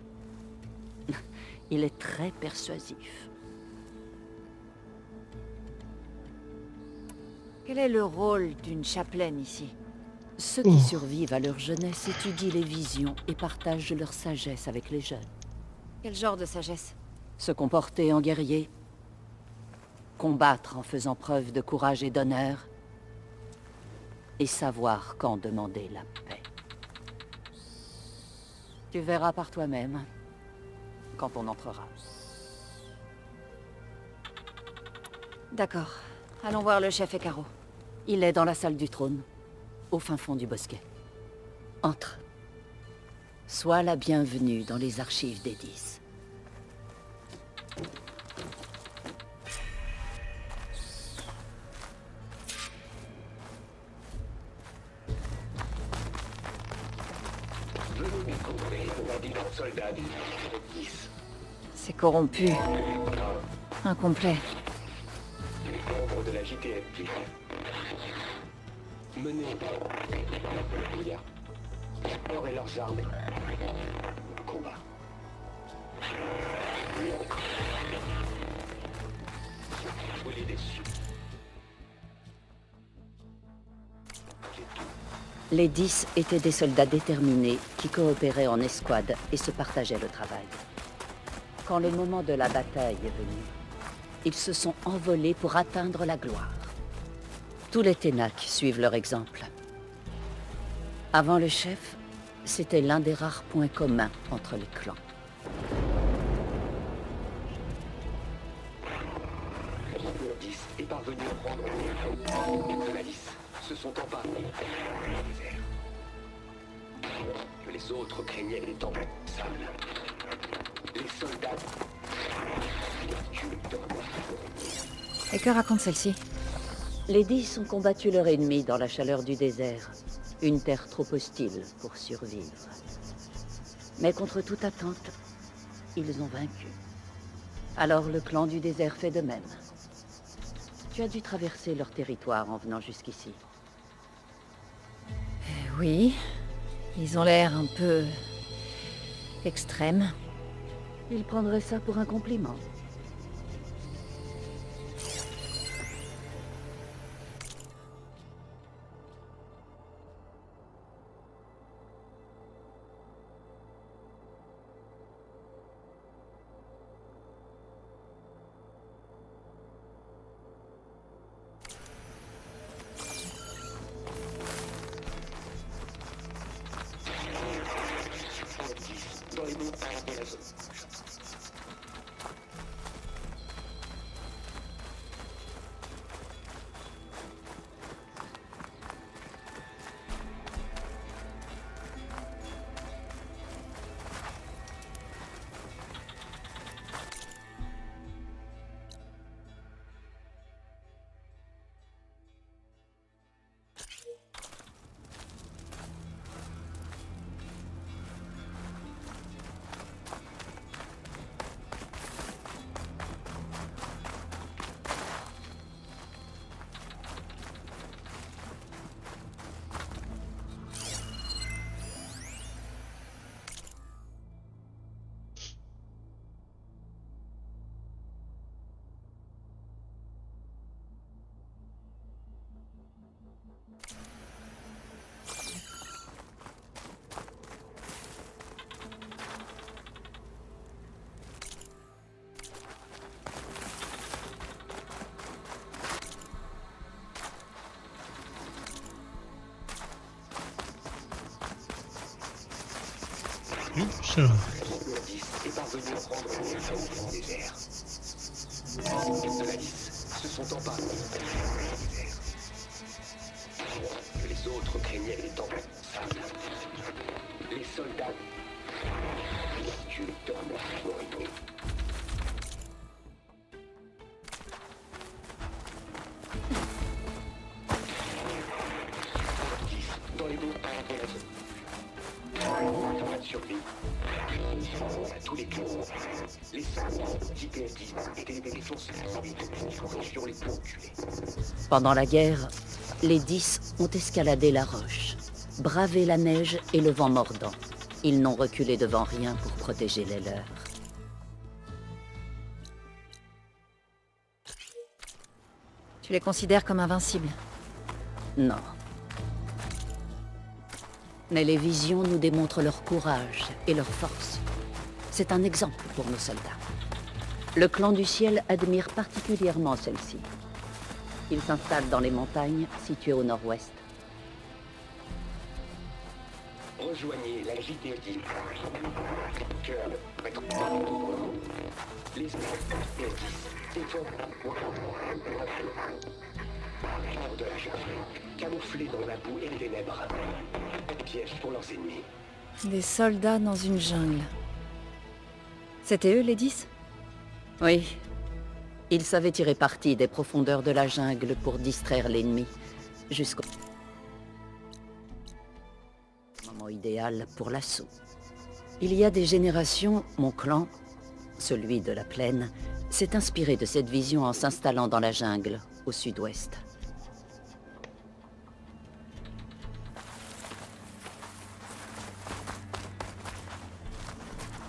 Il est très persuasif. Quel est le rôle d'une chapelaine ici? Ceux qui survivent à leur jeunesse étudient les visions et partagent leur sagesse avec les jeunes. Quel genre de sagesse? Se comporter en guerrier. Combattre en faisant preuve de courage et d'honneur. Et savoir quand demander la paix. Tu verras par toi-même, quand on entrera. D'accord. Allons voir le chef Ekaro. Il est dans la salle du trône, au fin fond du bosquet. Entre. Sois la bienvenue dans les archives des 10. C'est corrompu. Incomplet. Les membres de la JTFP. Menez leur et leurs armes. Combat. Brûler déçus. C'est tout. Les 10 étaient des soldats déterminés qui coopéraient en escouade et se partageaient le travail. Quand le moment de la bataille est venu, ils se sont envolés pour atteindre la gloire. Tous les Ténac suivent leur exemple. Avant le chef, c'était l'un des rares points communs entre les clans. Le 10 est parvenu à prendre de la lisse. Se sont emparés du désert. Que les autres craignaient les tempêtes de sable. Les soldats... Et que raconte celle-ci? Les 10 ont combattu leur ennemi dans la chaleur du désert, une terre trop hostile pour survivre. Mais contre toute attente, ils ont vaincu. Alors le clan du désert fait de même. Tu as dû traverser leur territoire en venant jusqu'ici. Oui, ils ont l'air un peu... extrêmes. Ils prendraient ça pour un compliment. Dans les montagnes de la zone. Ça. Le 10 est parvenu à prendre le désert. De la lisse se sont emparés du désert. Que les autres craignaient les tempêtes de sable. Les soldats tuent dans leur moribond. Dans les montagnes de la zone. Dans la survie. À tous les clans. Les soldats d'IPS-10 étaient des défenseurs sur les ponts tués. Pendant la guerre, les 10 ont escaladé la roche, bravé la neige et le vent mordant. Ils n'ont reculé devant rien pour protéger les leurs. Tu les considères comme invincibles? Non. Mais les visions nous démontrent leur courage et leur force. C'est un exemple pour nos soldats. Le clan du ciel admire particulièrement celle-ci. Il s'installe dans les montagnes situées au nord-ouest. Rejoignez la JTD. Cœur, les défendent hors de la jungle, camouflés dans la boue et les ténèbres. Piège pour leurs ennemis. Des soldats dans une jungle. C'était eux, les 10? Oui. Ils savaient tirer parti des profondeurs de la jungle pour distraire l'ennemi, jusqu'au moment idéal pour l'assaut. Il y a des générations, mon clan, celui de la plaine, s'est inspiré de cette vision en s'installant dans la jungle, au sud-ouest.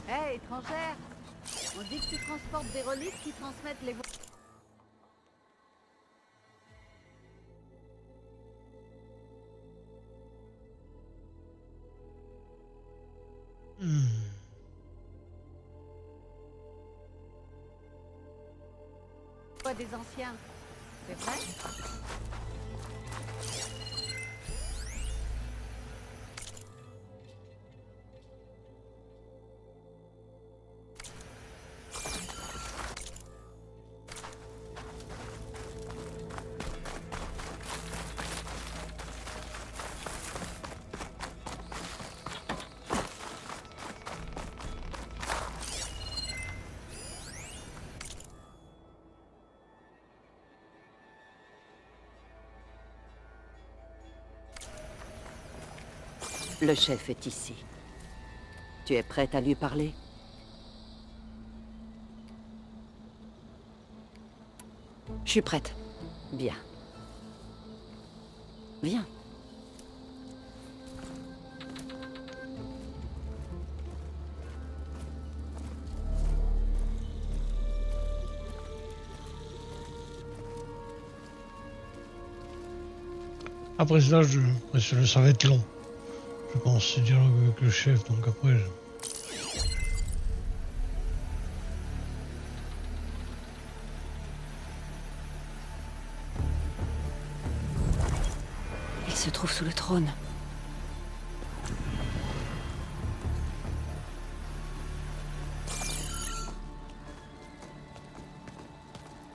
Hé, étrangère! On dit que tu transportes des reliques qui transmettent les... voix des anciens. C'est vrai? Le chef est ici. Tu es prête à lui parler? Je suis prête. Bien. Viens. Après ça, ça va être long. Je pense, ce dialogue avec le chef, donc après... Il se trouve sous le trône.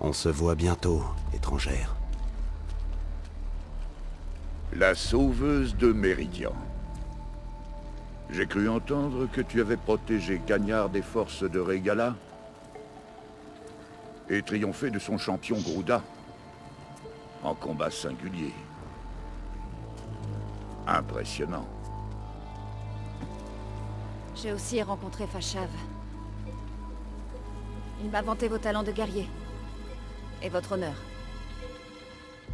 On se voit bientôt, étrangère. La sauveuse de Méridian. J'ai cru entendre que tu avais protégé Cagnard des forces de Régala et triomphé de son champion Grouda en combat singulier. Impressionnant. J'ai aussi rencontré Fashav. Il m'a vanté vos talents de guerrier. Et votre honneur.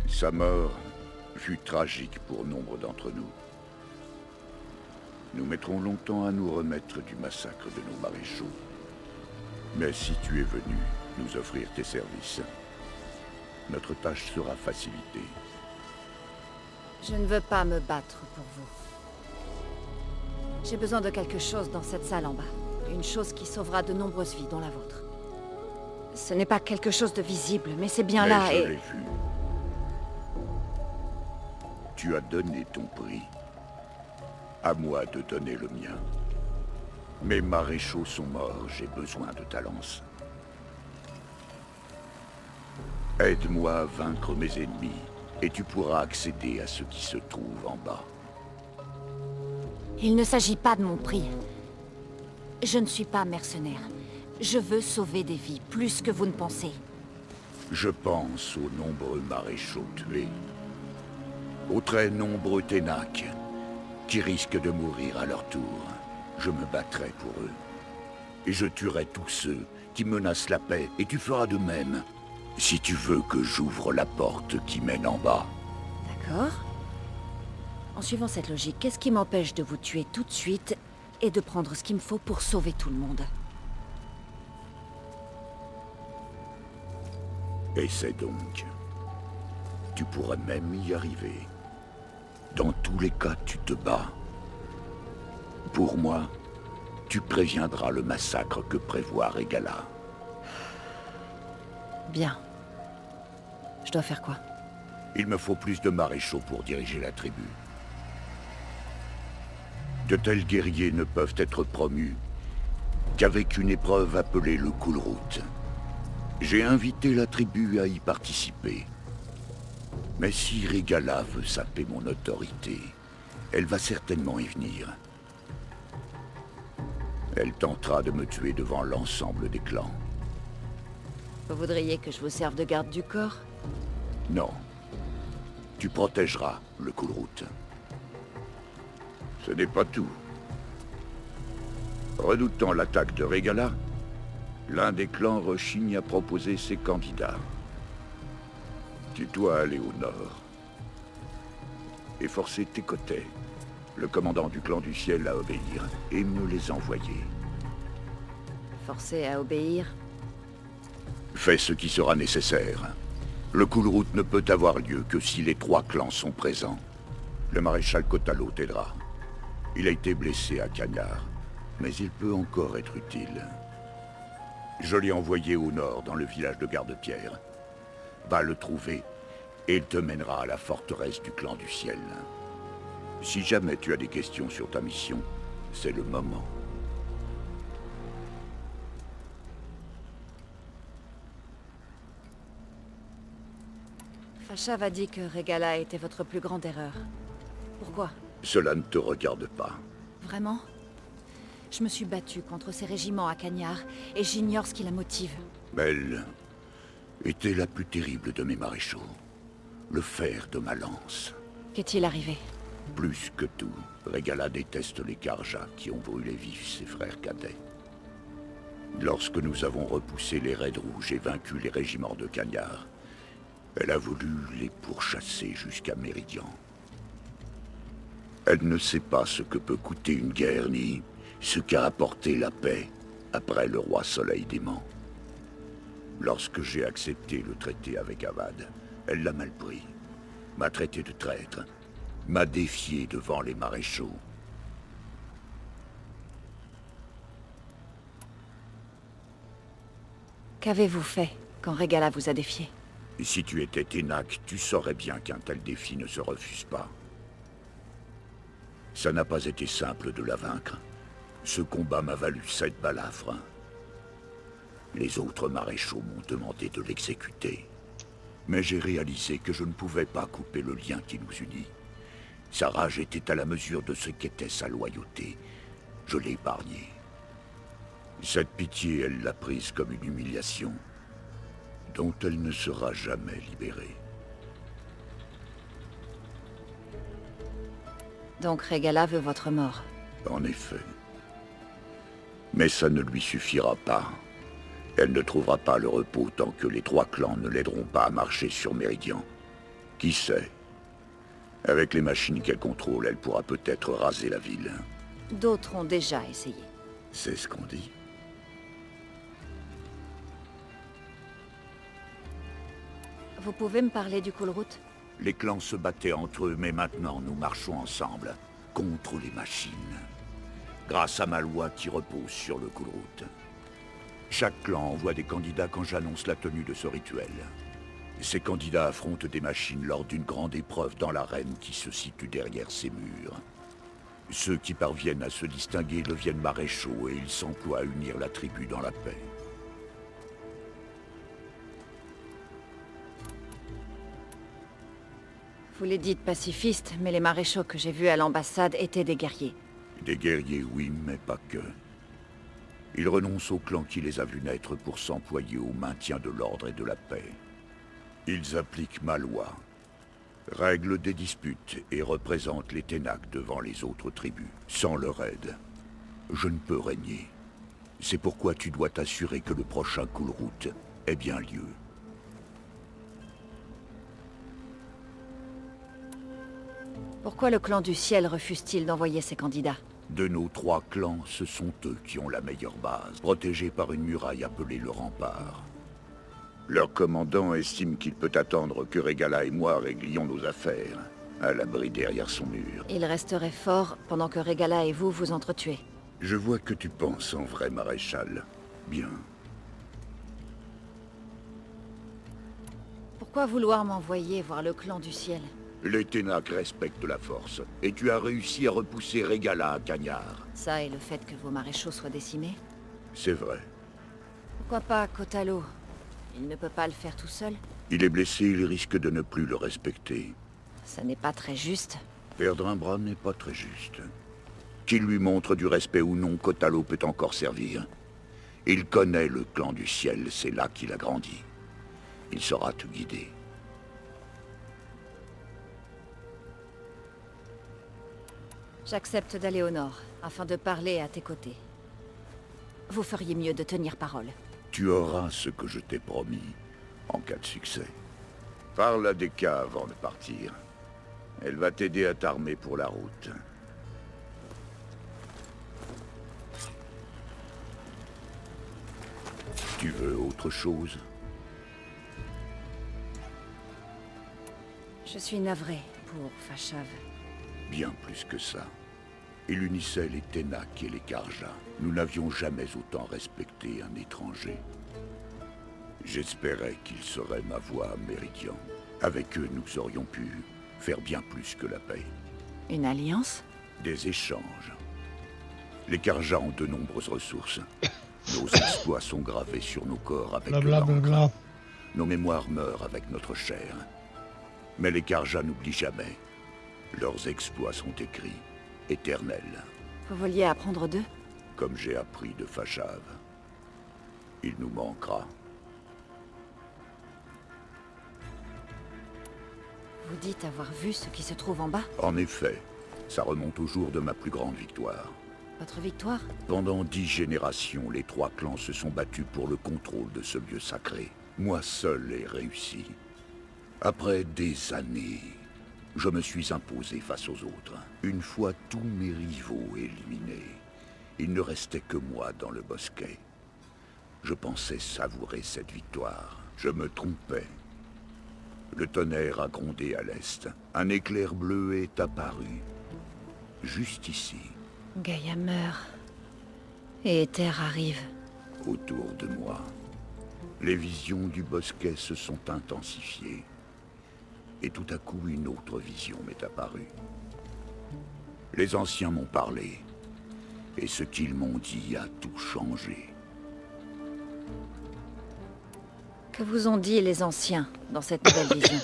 Sa mort fut tragique pour nombre d'entre nous. Nous mettrons longtemps à nous remettre du massacre de nos maréchaux. Mais si tu es venu nous offrir tes services, notre tâche sera facilitée. Je ne veux pas me battre pour vous. J'ai besoin de quelque chose dans cette salle en bas. Une chose qui sauvera de nombreuses vies, dont la vôtre. Ce n'est pas quelque chose de visible, mais c'est bien là et... et... je l'ai vu. Tu as donné ton prix. À moi de donner le mien. Mes maréchaux sont morts, j'ai besoin de ta lance. Aide-moi à vaincre mes ennemis, et tu pourras accéder à ce qui se trouve en bas. Il ne s'agit pas de mon prix. Je ne suis pas mercenaire. Je veux sauver des vies, plus que vous ne pensez. Je pense aux nombreux maréchaux tués. Aux très nombreux Ténac, qui risquent de mourir à leur tour. Je me battrai pour eux. Et je tuerai tous ceux qui menacent la paix, et tu feras de même, si tu veux que j'ouvre la porte qui mène en bas. D'accord. En suivant cette logique, qu'est-ce qui m'empêche de vous tuer tout de suite et de prendre ce qu'il me faut pour sauver tout le monde? Essaie donc. Tu pourrais même y arriver. Dans tous les cas, tu te bats. Pour moi, tu préviendras le massacre que prévoit Régala. Bien. Je dois faire quoi? Il me faut plus de maréchaux pour diriger la tribu. De tels guerriers ne peuvent être promus qu'avec une épreuve appelée le Kulrut. J'ai invité la tribu à y participer. Mais si Régala veut saper mon autorité, elle va certainement y venir. Elle tentera de me tuer devant l'ensemble des clans. Vous voudriez que je vous serve de garde du corps? Non. Tu protégeras le Kulrut. Ce n'est pas tout. Redoutant l'attaque de Régala, l'un des clans rechigne à proposer ses candidats. Tu dois aller au nord et forcer Tekotet, le commandant du clan du ciel, à obéir et me les envoyer. Forcer à obéir? Fais ce qui sera nécessaire. Le Kulrut ne peut avoir lieu que si les 3 clans sont présents. Le maréchal Kotalo t'aidera. Il a été blessé à Cagnard, mais il peut encore être utile. Je l'ai envoyé au nord, dans le village de Garde-Pierre. Va le trouver, et il te mènera à la forteresse du clan du ciel. Si jamais tu as des questions sur ta mission, c'est le moment. Fashav a dit que Regala était votre plus grande erreur. Pourquoi? Cela ne te regarde pas. Vraiment? Je me suis battue contre ces régiments à Cagnard, et j'ignore ce qui la motive. Elle était la plus terrible de mes maréchaux. Le fer de ma lance. Qu'est-il arrivé? Plus que tout, Regala déteste les Karja qui ont brûlé vifs ses frères cadets. Lorsque nous avons repoussé les raids rouges et vaincu les régiments de Cagnard, elle a voulu les pourchasser jusqu'à Méridian. Elle ne sait pas ce que peut coûter une guerre, ni ce qu'a apporté la paix après le roi Soleil dément. Lorsque j'ai accepté le traité avec Avad, elle l'a mal pris, m'a traité de traître, m'a défié devant les maréchaux. Qu'avez-vous fait quand Regala vous a défié? Et si tu étais Ténac, tu saurais bien qu'un tel défi ne se refuse pas. Ça n'a pas été simple de la vaincre. Ce combat m'a valu 7 balafres. Les autres maréchaux m'ont demandé de l'exécuter. Mais j'ai réalisé que je ne pouvais pas couper le lien qui nous unit. Sa rage était à la mesure de ce qu'était sa loyauté. Je l'ai épargnée. Cette pitié, elle l'a prise comme une humiliation, dont elle ne sera jamais libérée. Donc Regala veut votre mort. En effet. Mais ça ne lui suffira pas. Elle ne trouvera pas le repos tant que les 3 clans ne l'aideront pas à marcher sur Méridian. Qui sait? Avec les machines qu'elle contrôle, elle pourra peut-être raser la ville. D'autres ont déjà essayé. C'est ce qu'on dit. Vous pouvez me parler du Kulrut? Les clans se battaient entre eux, mais maintenant nous marchons ensemble, contre les machines. Grâce à ma loi qui repose sur le Kulrut. Chaque clan envoie des candidats quand j'annonce la tenue de ce rituel. Ces candidats affrontent des machines lors d'une grande épreuve dans l'arène qui se situe derrière ces murs. Ceux qui parviennent à se distinguer deviennent maréchaux et ils s'emploient à unir la tribu dans la paix. Vous les dites pacifistes, mais les maréchaux que j'ai vus à l'ambassade étaient des guerriers. Des guerriers, oui, mais pas que. Ils renoncent au clan qui les a vus naître pour s'employer au maintien de l'ordre et de la paix. Ils appliquent ma loi, règlent des disputes et représentent les Ténac devant les autres tribus. Sans leur aide, je ne peux régner. C'est pourquoi tu dois t'assurer que le prochain Kulrut ait bien lieu. Pourquoi le clan du ciel refuse-t-il d'envoyer ses candidats? De nos 3 clans, ce sont eux qui ont la meilleure base, protégés par une muraille appelée le rempart. Leur commandant estime qu'il peut attendre que Regala et moi réglions nos affaires, à l'abri derrière son mur. Il resterait fort pendant que Regala et vous vous entretuez. Je vois que tu penses en vrai maréchal. Bien. Pourquoi vouloir m'envoyer voir le clan du ciel? Les Ténac respectent la force, et tu as réussi à repousser Regala à Cagnard. Ça et le fait que vos maréchaux soient décimés? C'est vrai. Pourquoi pas Kotalo? Il ne peut pas le faire tout seul? Il est blessé, il risque de ne plus le respecter. Ça n'est pas très juste. Perdre un bras n'est pas très juste. Qu'il lui montre du respect ou non, Kotalo peut encore servir. Il connaît le clan du ciel, c'est là qu'il a grandi. Il saura te guider. J'accepte d'aller au nord, afin de parler à tes côtés. Vous feriez mieux de tenir parole. Tu auras ce que je t'ai promis, en cas de succès. Parle à Deka avant de partir. Elle va t'aider à t'armer pour la route. Tu veux autre chose? Je suis navré pour Fashav. Bien plus que ça. Il unissait les Ténac et les Karja. Nous n'avions jamais autant respecté un étranger. J'espérais qu'ils seraient ma voie à Méridian. Avec eux, nous aurions pu faire bien plus que la paix. Une alliance? Des échanges. Les Carja ont de nombreuses ressources. Nos exploits sont gravés sur nos corps avec l'encre. Nos mémoires meurent avec notre chair. Mais les Carja n'oublient jamais. Leurs exploits sont écrits, éternels. Vous vouliez apprendre d'eux? Comme j'ai appris de Fashav. Il nous manquera. Vous dites avoir vu ce qui se trouve en bas? En effet, ça remonte au jour de ma plus grande victoire. Votre victoire? Pendant 10 générations, les 3 clans se sont battus pour le contrôle de ce lieu sacré. Moi seul ai réussi. Après des années, je me suis imposé face aux autres. Une fois tous mes rivaux éliminés, il ne restait que moi dans le bosquet. Je pensais savourer cette victoire. Je me trompais. Le tonnerre a grondé à l'est. Un éclair bleu est apparu. Juste ici. Gaïa meurt. Et Éther arrive. Autour de moi. Les visions du bosquet se sont intensifiées. Et tout à coup, une autre vision m'est apparue. Les anciens m'ont parlé. Et ce qu'ils m'ont dit a tout changé. Que vous ont dit les anciens dans cette nouvelle vision?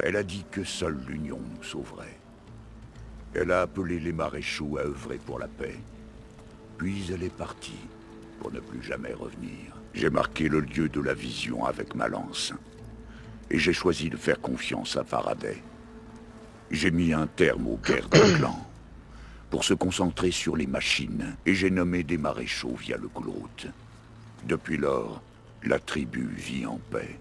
Elle a dit que seule l'union nous sauverait. Elle a appelé les maréchaux à œuvrer pour la paix. Puis elle est partie, pour ne plus jamais revenir. J'ai marqué le lieu de la vision avec ma lance. Et j'ai choisi de faire confiance à Faraday. J'ai mis un terme aux guerres des clans, pour se concentrer sur les machines, et j'ai nommé des maréchaux via le Kulrut. Depuis lors, la tribu vit en paix.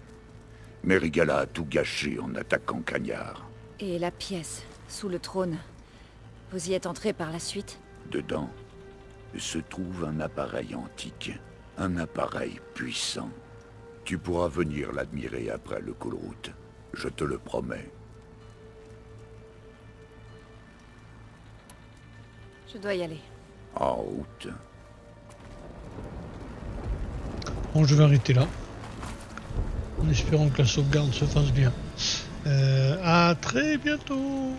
Merigala a tout gâché en attaquant Cagnard. Et la pièce, sous le trône, vous y êtes entré par la suite? Dedans se trouve un appareil antique, un appareil puissant. Tu pourras venir l'admirer après le Kulrut, je te le promets. Je dois y aller. En route. Bon, je vais arrêter là. En espérant que la sauvegarde se fasse bien. À très bientôt.